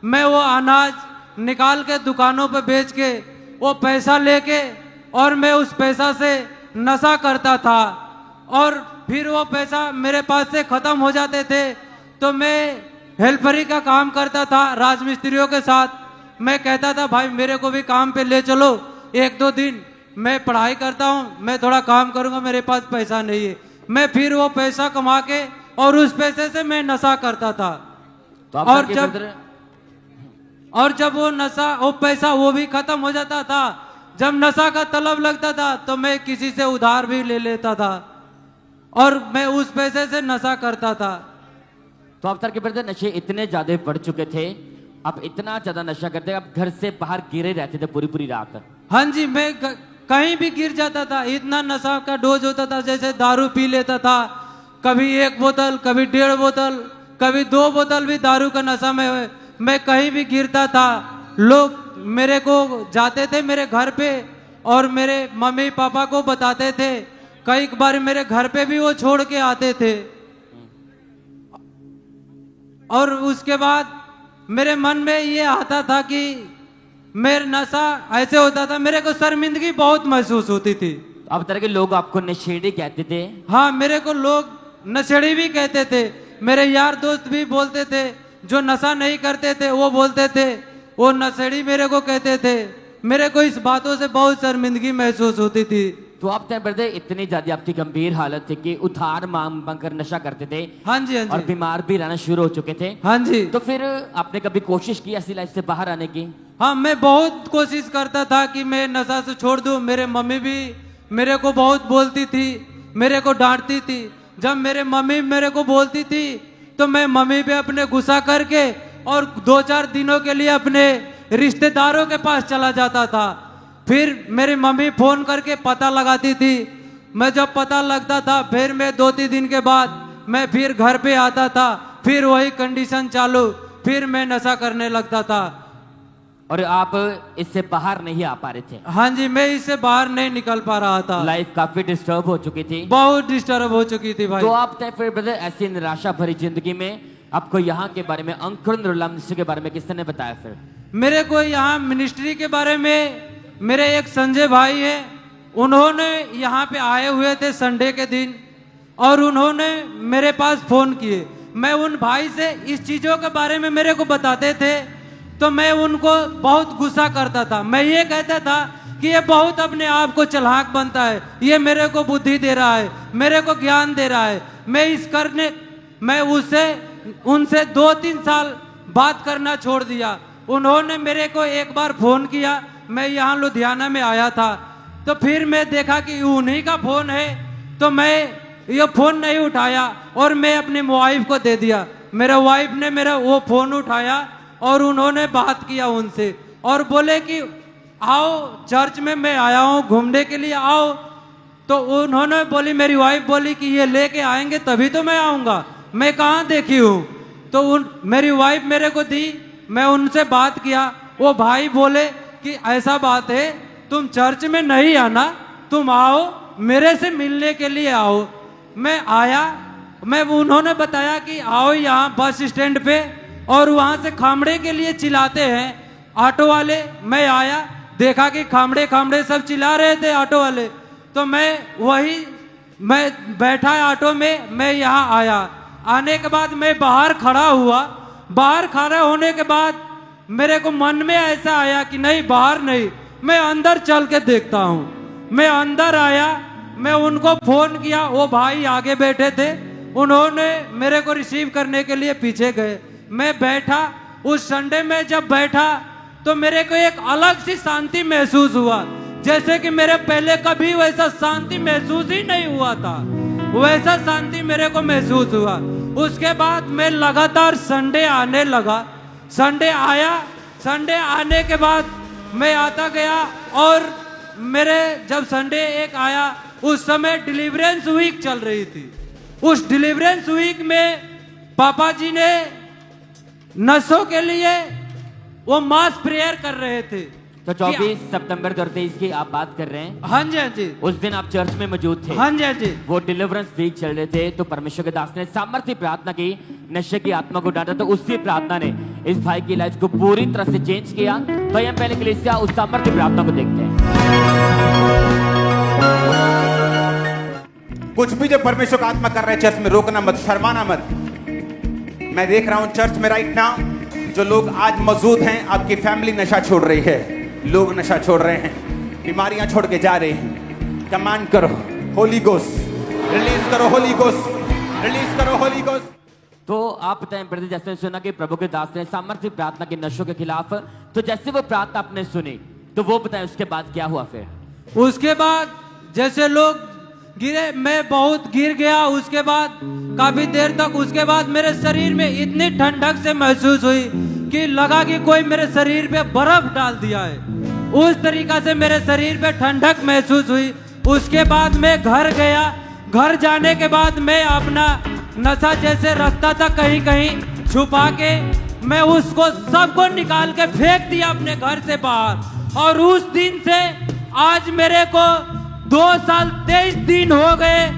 मैं वो अनाज निकाल के दुकानों पे बेच के वो पैसा लेके और मैं उस पैसा से नशा करता था। और फिर वो पैसा मेरे पास से ख़त्म हो जाते थे तो मैं हेल्परी का काम करता था राजमिस्त्रियों के साथ। मैं कहता था भाई मेरे को भी काम पे ले चलो, एक दो दिन मैं पढ़ाई करता हूँ, मैं थोड़ा काम करूँगा, मेरे पास पैसा नहीं है। मैं फिर वो पैसा कमा के और उस पैसे से मैं नशा करता था। तो और जब वो नशा, वो पैसा वो भी खत्म हो जाता था, जब नशा का तलब लगता था तो मैं किसी से उधार भी ले लेता था और मैं उस पैसे से नशा करता था। तो अब के ब्रदर नशे इतने ज्यादा बढ़ चुके थे, आप इतना ज्यादा नशा करते, आप घर से बाहर गिरे रहते थे पूरी पूरी रात? हाँ जी, मैं कहीं भी गिर जाता था, इतना नशा का डोज होता था। जैसे दारू पी लेता था, कभी 1 बोतल, कभी 1.5 बोतल, कभी 2 बोतल भी दारू का नशा में मैं कहीं भी गिरता था। लोग मेरे को जाते थे मेरे घर पे और मेरे मम्मी पापा को बताते थे, कई बार मेरे घर पे भी वो छोड़ के आते थे। और उसके बाद मेरे मन में ये आता था कि मेरा नशा ऐसे होता था, मेरे को शर्मिंदगी बहुत महसूस होती थी। अब तरह के लोग आपको नशेड़ी कहते थे? हाँ, मेरे को लोग नशेड़ी भी कहते थे। मेरे यार दोस्त भी बोलते थे, जो नशा नहीं करते थे वो बोलते थे वो नशेड़ी मेरे को कहते थे। मेरे को इस बातों से बहुत शर्मिंदगी महसूस होती थी। तो आप ब्रदर इतनी ज्यादा आपकी गंभीर हालत थी कि उधार मांग कर नशा करते थे? हाँ जी, हाँ जी। और बीमार भी रहना शुरू हो चुके थे? हाँ जी। तो फिर आपने कभी कोशिश की ऐसी लाइफ से बाहर आने की? हाँ, मैं बहुत कोशिश करता था कि मैं नशा से छोड़ दूं। मेरे मम्मी भी मेरे को बहुत बोलती थी, मेरे को डांटती थी। जब मेरे मम्मी मेरे को बोलती थी तो मैं मम्मी पे अपने गुस्सा करके और 2-4 दिनों के लिए अपने रिश्तेदारों के पास चला जाता था। फिर मेरी मम्मी फोन करके पता लगाती थी। मैं जब पता लगता था फिर मैं 2-3 दिन के बाद मैं फिर घर पे आता था, फिर वही कंडीशन चालू, फिर मैं नशा करने लगता था। और आप इससे बाहर नहीं आ पा रहे थे? हाँ जी, मैं इससे बाहर नहीं निकल पा रहा था। लाइफ काफी डिस्टर्ब हो चुकी थी? बहुत डिस्टर्ब हो चुकी थी भाई। तो आप तय फिर ब्रदर ऐसी निराशा भरी जिंदगी में आपको यहाँ के बारे में, अंकुर नुरुल्लाह मिनिस्ट्री के बारे में किसने ने बताया फिर? मेरे को यहाँ मिनिस्ट्री के बारे में मेरे एक संजय भाई है, उन्होंने यहाँ पे आए हुए थे संडे के दिन और उन्होंने मेरे पास फोन किए। मैं उन भाई से इस चीजों के बारे में मेरे को बताते थे तो मैं उनको बहुत गुस्सा करता था। मैं ये कहता था कि ये बहुत अपने आप को चालाक बनता है, ये मेरे को बुद्धि दे रहा है, मेरे को ज्ञान दे रहा है। मैं उनसे 2-3 साल बात करना छोड़ दिया। उन्होंने मेरे को एक बार फोन किया, मैं यहाँ लुधियाना में आया था, तो फिर मैं देखा कि उन्हीं का फोन है, तो मैं ये फोन नहीं उठाया और मैं अपनी वाइफ को दे दिया। मेरे वाइफ ने मेरा वो फोन उठाया और उन्होंने बात किया उनसे और बोले कि आओ चर्च में मैं आया हूँ घूमने के लिए, आओ। तो उन्होंने बोली, मेरी वाइफ बोली कि ये लेके आएंगे तभी तो मैं आऊँगा, मैं कहाँ देखी हूँ। तो मेरी वाइफ मेरे को दी, मैं उनसे बात किया। वो भाई बोले कि ऐसा बात है, तुम चर्च में नहीं आना, तुम आओ मेरे से मिलने के लिए आओ। मैं आया, उन्होंने बताया कि आओ यहाँ बस स्टैंड पे, और वहाँ से खामड़े के लिए चिल्लाते हैं ऑटो वाले। मैं आया, देखा कि खामड़े खामड़े सब चिल्ला रहे थे ऑटो वाले, तो मैं बैठा ऑटो में, मैं यहाँ आया। आने के बाद मैं बाहर खड़ा हुआ। बाहर खड़ा होने के बाद मेरे को मन में ऐसा आया कि नहीं, बाहर नहीं, मैं अंदर चल के देखता हूँ। मैं अंदर आया, मैं उनको फोन किया, वो भाई आगे बैठे थे, उन्होंने मेरे को रिसीव करने के लिए पीछे गए। मैं बैठा, उस संडे में जब बैठा तो मेरे को एक अलग सी शांति महसूस हुआ, जैसे कि मेरे पहले कभी वैसा शांति महसूस ही नहीं हुआ था, वैसा शांति मेरे को महसूस हुआ। उसके बाद मैं लगातार संडे आने लगा। संडे आया, संडे आने के बाद मैं आता गया, और मेरे जब संडे एक आया उस समय डिलीवरेंस वीक चल रही थी। उस डिलीवरेंस वीक में पापा जी ने नसों के लिए वो मास प्रेयर कर रहे थे। तो 24 सितंबर 2023 की आप बात कर रहे हैं? हाँ जी, हाँ जी। उस दिन आप चर्च में मौजूद थे? हाँ जी, हाँ जी। वो डिलीवरेंस वीक चल रहे थे, तो परमेश्वर के दास ने सामर्थ्य प्रार्थना की, नशे की आत्मा को डांटा, तो उसी प्रार्थना ने इस भाई की लाइफ को पूरी तरह से चेंज किया। तो हम पहले कलीसिया उस सामर्थ्य प्रार्थना को देखते हैं। कुछ भी जो परमेश्वर का आत्मा कर रहे हैं चर्च में, रोकना मत, शर्माना मत। मैं देख रहा हूं चर्च में राइट नाउ जो लोग आज मौजूद हैं, आपकी फैमिली नशा छोड़ रही है, लोग नशा छोड़ रहे हैं, बीमारियां छोड़ के जा रहे हैं। कमांड करो होली गोस्ट, रिलीज करो होली गोस्ट, रिलीज करो होली गोस्ट। तो आप बताएं ब्रदर, जैसे सुना कि प्रभु के दास ने सामर्थ्य प्रार्थना की नशों के खिलाफ, तो जैसे वो प्रार्थना आपने सुनी, तो वो बताएं उसके बाद क्या हुआ फिर? उसके बाद जैसे लोग गिरे, मैं बहुत गिर गया। उसके बाद काफी देर तक, उसके बाद मेरे शरीर में इतनी ठंडक से महसूस हुई कि लगा कि कोई मेरे शरीर पे बर्फ डाल दिया है। उस तरीका से मेरे शरीर पे ठंडक महसूस हुई। उसके बाद मैं घर गया। घर जाने के बाद मैं अपना नशा जैसे रखता था कहीं कहीं छुपा के, मैं उसको सबको निकाल के फेंक दिया अपने घर से बाहर। और उस दिन से आज मेरे को 2 साल 23 दिन हो गए,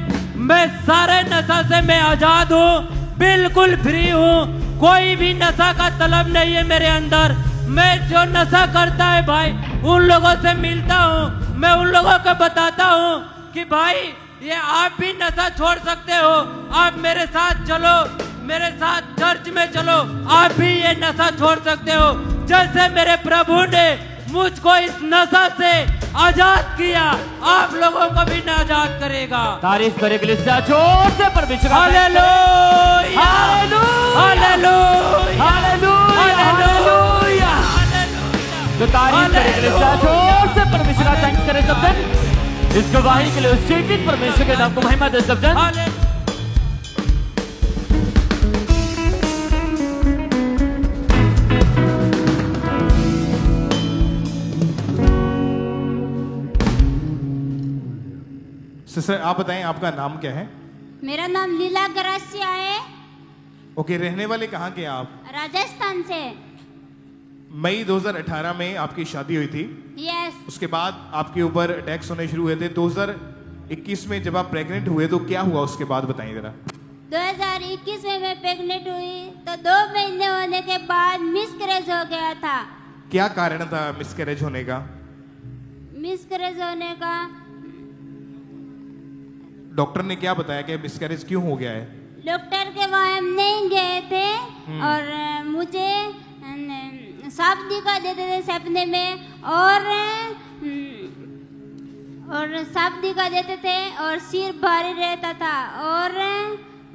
मैं सारे नशा से मैं आजाद हूँ, बिल्कुल फ्री हूँ। कोई भी नशा का तलब नहीं है मेरे अंदर। मैं जो नशा करता है भाई, उन लोगों से मिलता हूँ, मैं उन लोगों को बताता हूँ कि भाई ये आप भी नशा छोड़ सकते हो, आप मेरे साथ चलो, मेरे साथ चर्च में चलो, आप भी ये नशा छोड़ सकते हो। जैसे मेरे प्रभु ने मुझको इस नशा से आजाद किया, आप लोगों को भी आजाद करेगा। तारीफ करे कलीसिया जोर से परमेश्वर का। Hallelujah, hallelujah, hallelujah. तो तारीफ करे कलीसिया जोर से परमेश्वर का थैंक्स करे सब जन। इस गवाही के लिए उस जीवित परमेश्वर के नाम को महिमा दे सब जन। सिस्टर आप बताएं आपका नाम क्या है? मेरा नाम लीला गरासिया है। ओके, रहने वाले कहाँ के आप? राजस्थान से। मई 2018 में आपकी शादी हुई थी। यस। उसके बाद आपके ऊपर अटैक्स होने शुरू हुए थे। 2021 में जब आप प्रेग्नेंट हुए तो क्या हुआ उसके बाद बताइए जरा। 2021 में मैं प्रेग्नेंट हुई तो 2 महीने होने के बाद मिसकैरेज हो गया था। क्या कारण था मिसकैरेज होने का? मिसकैरेज होने का डॉक्टर ने क्या बताया कि मिसकैरेज क्यों हो गया है? डॉक्टर के वहाँ हम नहीं गए थे और मुझे सांप दिखा देते थे सपने में और सांप दिखा देते थे और सिर भारी रहता था और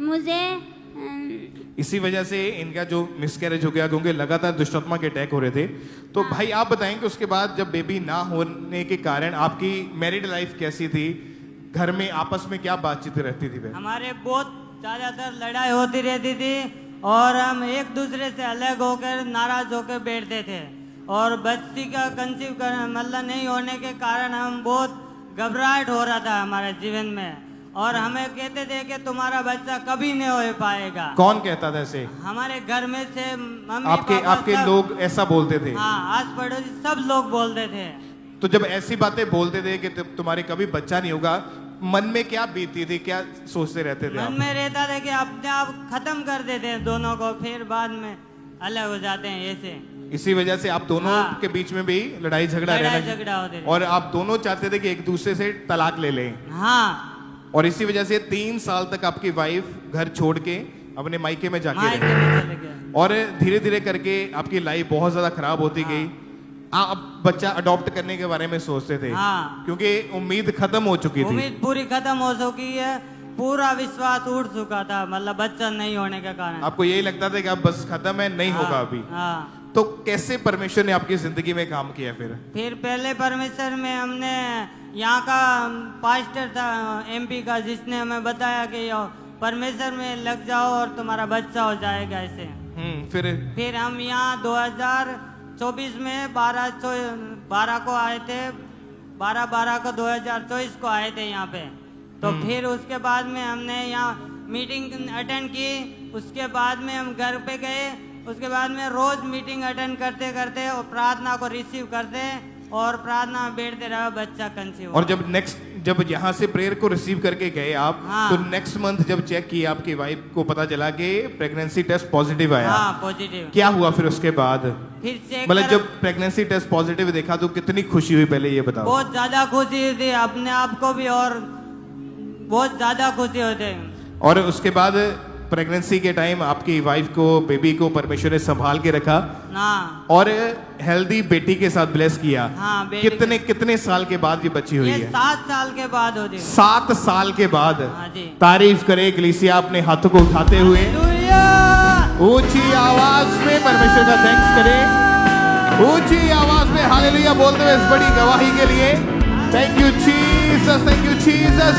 मुझे इसी वजह से इनका जो मिसकैरेज हो गया क्योंकि लगातार दुष्टात्मा के अटैक हो रहे थे। तो भाई आप बताएं कि उसके बाद जब बेबी ना होने के कारण आपकी मैरिड लाइफ कैसी थी? घर में आपस में क्या बातचीत रहती थी? हमारे बहुत ज्यादातर लड़ाई होती रहती थी और हम एक दूसरे से अलग होकर नाराज होकर बैठते थे और बच्ची का कंसीव कर मतलब नहीं होने के कारण हम बहुत घबराहट हो रहा था हमारे जीवन में और हमें कहते थे कि तुम्हारा बच्चा कभी नहीं हो पाएगा। कौन कहता था ऐसे? हमारे घर में से मम्मी आपके लोग ऐसा बोलते थे? हाँ, आस पड़ोसी सब लोग बोलते थे। तो जब ऐसी बातें बोलते थे कि तुम्हारे कभी बच्चा नहीं होगा, मन में क्या बीतती थी, क्या सोचते रहते थे? मन में रहता था कि अपने आप खत्म कर देते हैं दोनों को, फिर बाद में अलग हो जाते हैं ऐसे। इसी वजह से आप दोनों के बीच में भी लड़ाई झगड़ा होते और आप दोनों चाहते थे कि एक दूसरे से तलाक ले लें। हाँ। और इसी वजह से 3 साल तक आपकी वाइफ घर छोड़ के अपने मायके में जाके रही और धीरे धीरे करके आपकी लाइफ बहुत ज्यादा खराब होती गई। आप बच्चा अडॉप्ट करने के बारे में सोचते थे? हाँ। क्योंकि उम्मीद खत्म हो चुकी थी। उम्मीद पूरी खत्म हो चुकी है, पूरा विश्वास उठ चुका था, मतलब बच्चा नहीं होने के कारण आपको यही लगता था कि अब बस खत्म है, नहीं होगा अभी। हाँ। तो कैसे परमेश्वर ने आपकी जिंदगी में काम किया? फिर पहले परमेश्वर में हमने यहाँ का पास्टर था MP का, जिसने हमें बताया कि परमेश्वर में लग जाओ और तुम्हारा बच्चा हो जाएगा ऐसे। फिर हम यहाँ 2024 में 12 को आए थे, 12 को 2024 को आए थे यहाँ पे। तो फिर उसके बाद में हमने यहाँ मीटिंग अटेंड की, उसके बाद में हम घर पे गए, उसके बाद में रोज मीटिंग अटेंड करते करते और प्रार्थना को रिसीव करते और प्रार्थना में बैठते रहा, बच्चा कंसीव। और जब यहाँ से प्रेयर को रिसीव करके गए आप, हाँ। तो नेक्स्ट मंथ जब चेक किया आपकी वाइफ को पता चला कि प्रेगनेंसी टेस्ट पॉजिटिव आया। हाँ, पॉजिटिव। क्या हुआ फिर उसके बाद? फिर चेक मतलब जब प्रेगनेंसी टेस्ट पॉजिटिव देखा तो कितनी खुशी हुई, पहले ये बताओ। बहुत ज्यादा खुशी थी अपने आप को भी और बहुत ज्यादा खुशी होते। और उसके बाद प्रेगनेंसी के टाइम आपकी वाइफ को, बेबी को परमेश्वर ने संभाल के रखा और हेल्दी बेटी के साथ ब्लेस किया। हाँ, कितने साल के बाद ये बच्ची हुई है? 7 साल के बाद होती। 7 साल के बाद। हाँ जी। तारीफ करे इक्लेसिया अपने हाथों को उठाते हुए ऊंची आवाज में परमेश्वर का थैंक्स करें, ऊंची आवाज में हालेलुया बोलते हुए इस बड़ी गवाही के लिए। Thank you Jesus, thank you Jesus.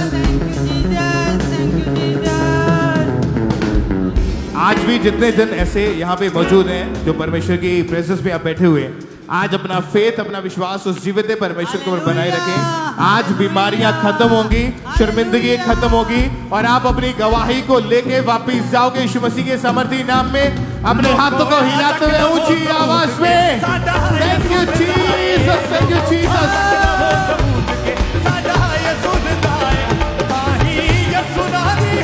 आज भी जितने जन ऐसे यहाँ पे मौजूद हैं जो परमेश्वर की प्रेजेंस में आप बैठे हुए हैं, आज अपना फेथ, अपना विश्वास उस जीवित परमेश्वर को बनाए रखें। आज बीमारियां खत्म होंगी, शर्मिंदगी खत्म होगी और आप अपनी गवाही को लेके वापिस जाओगे यीशु मसीह के सामर्थी नाम में। अपने हाथों को हिलाते हुए ऊंची आवाज में thank you Jesus, thank you Jesus.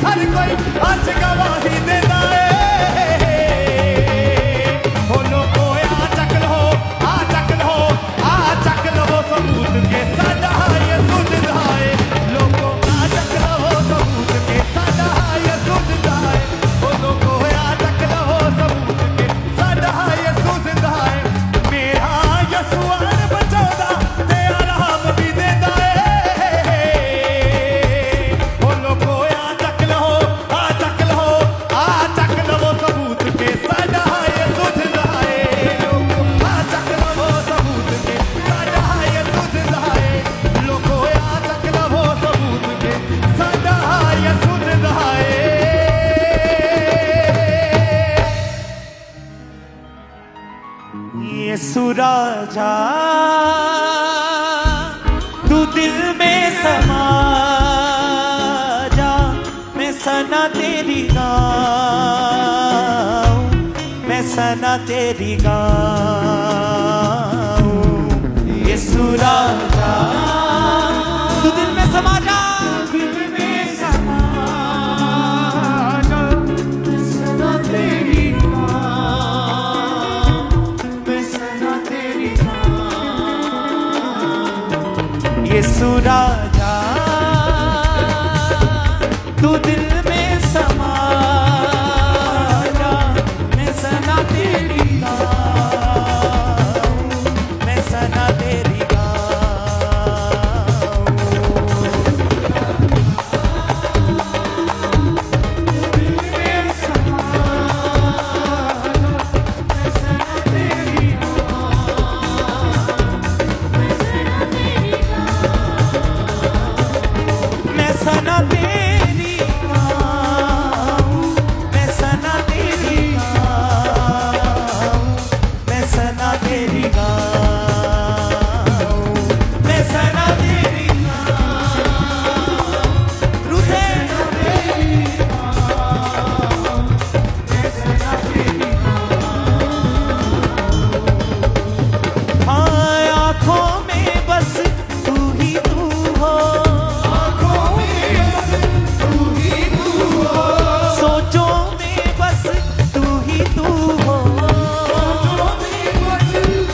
हर कोई आज गवाही देता है। हो लोगो आ चक लो सबूत के सादा ये सुझदा है। लोगो आ चक लो सबूत के सादा ये सुझदा है। हो लोगो आ चक लो सबूत के सादा ये सुझदा है। मेरा यीशु बचादा ते आराम भी देता है। हो लोगो सबूत के सादा ये सुझदा है। लोगो आ चक लो सबूत के सादा ये सुझदा है। लोगो आ चक लो सबूत के सादा ये सुझदा है। यीशु राजा तू दिल में समा सना तेरी गाऊं। यीशु राजा तू दिल में समा जा, दिल में समा जा, मैं सना तेरी गाऊं, मैं सना तेरी गाऊं। यीशु राजा तू दिल में समा जा, मैं सना तेरी गाऊं, मैं सना तेरी मैं सना तेरी गाऊं, मैं सना तेरी गाऊं, मैं सना तेरी गाऊं।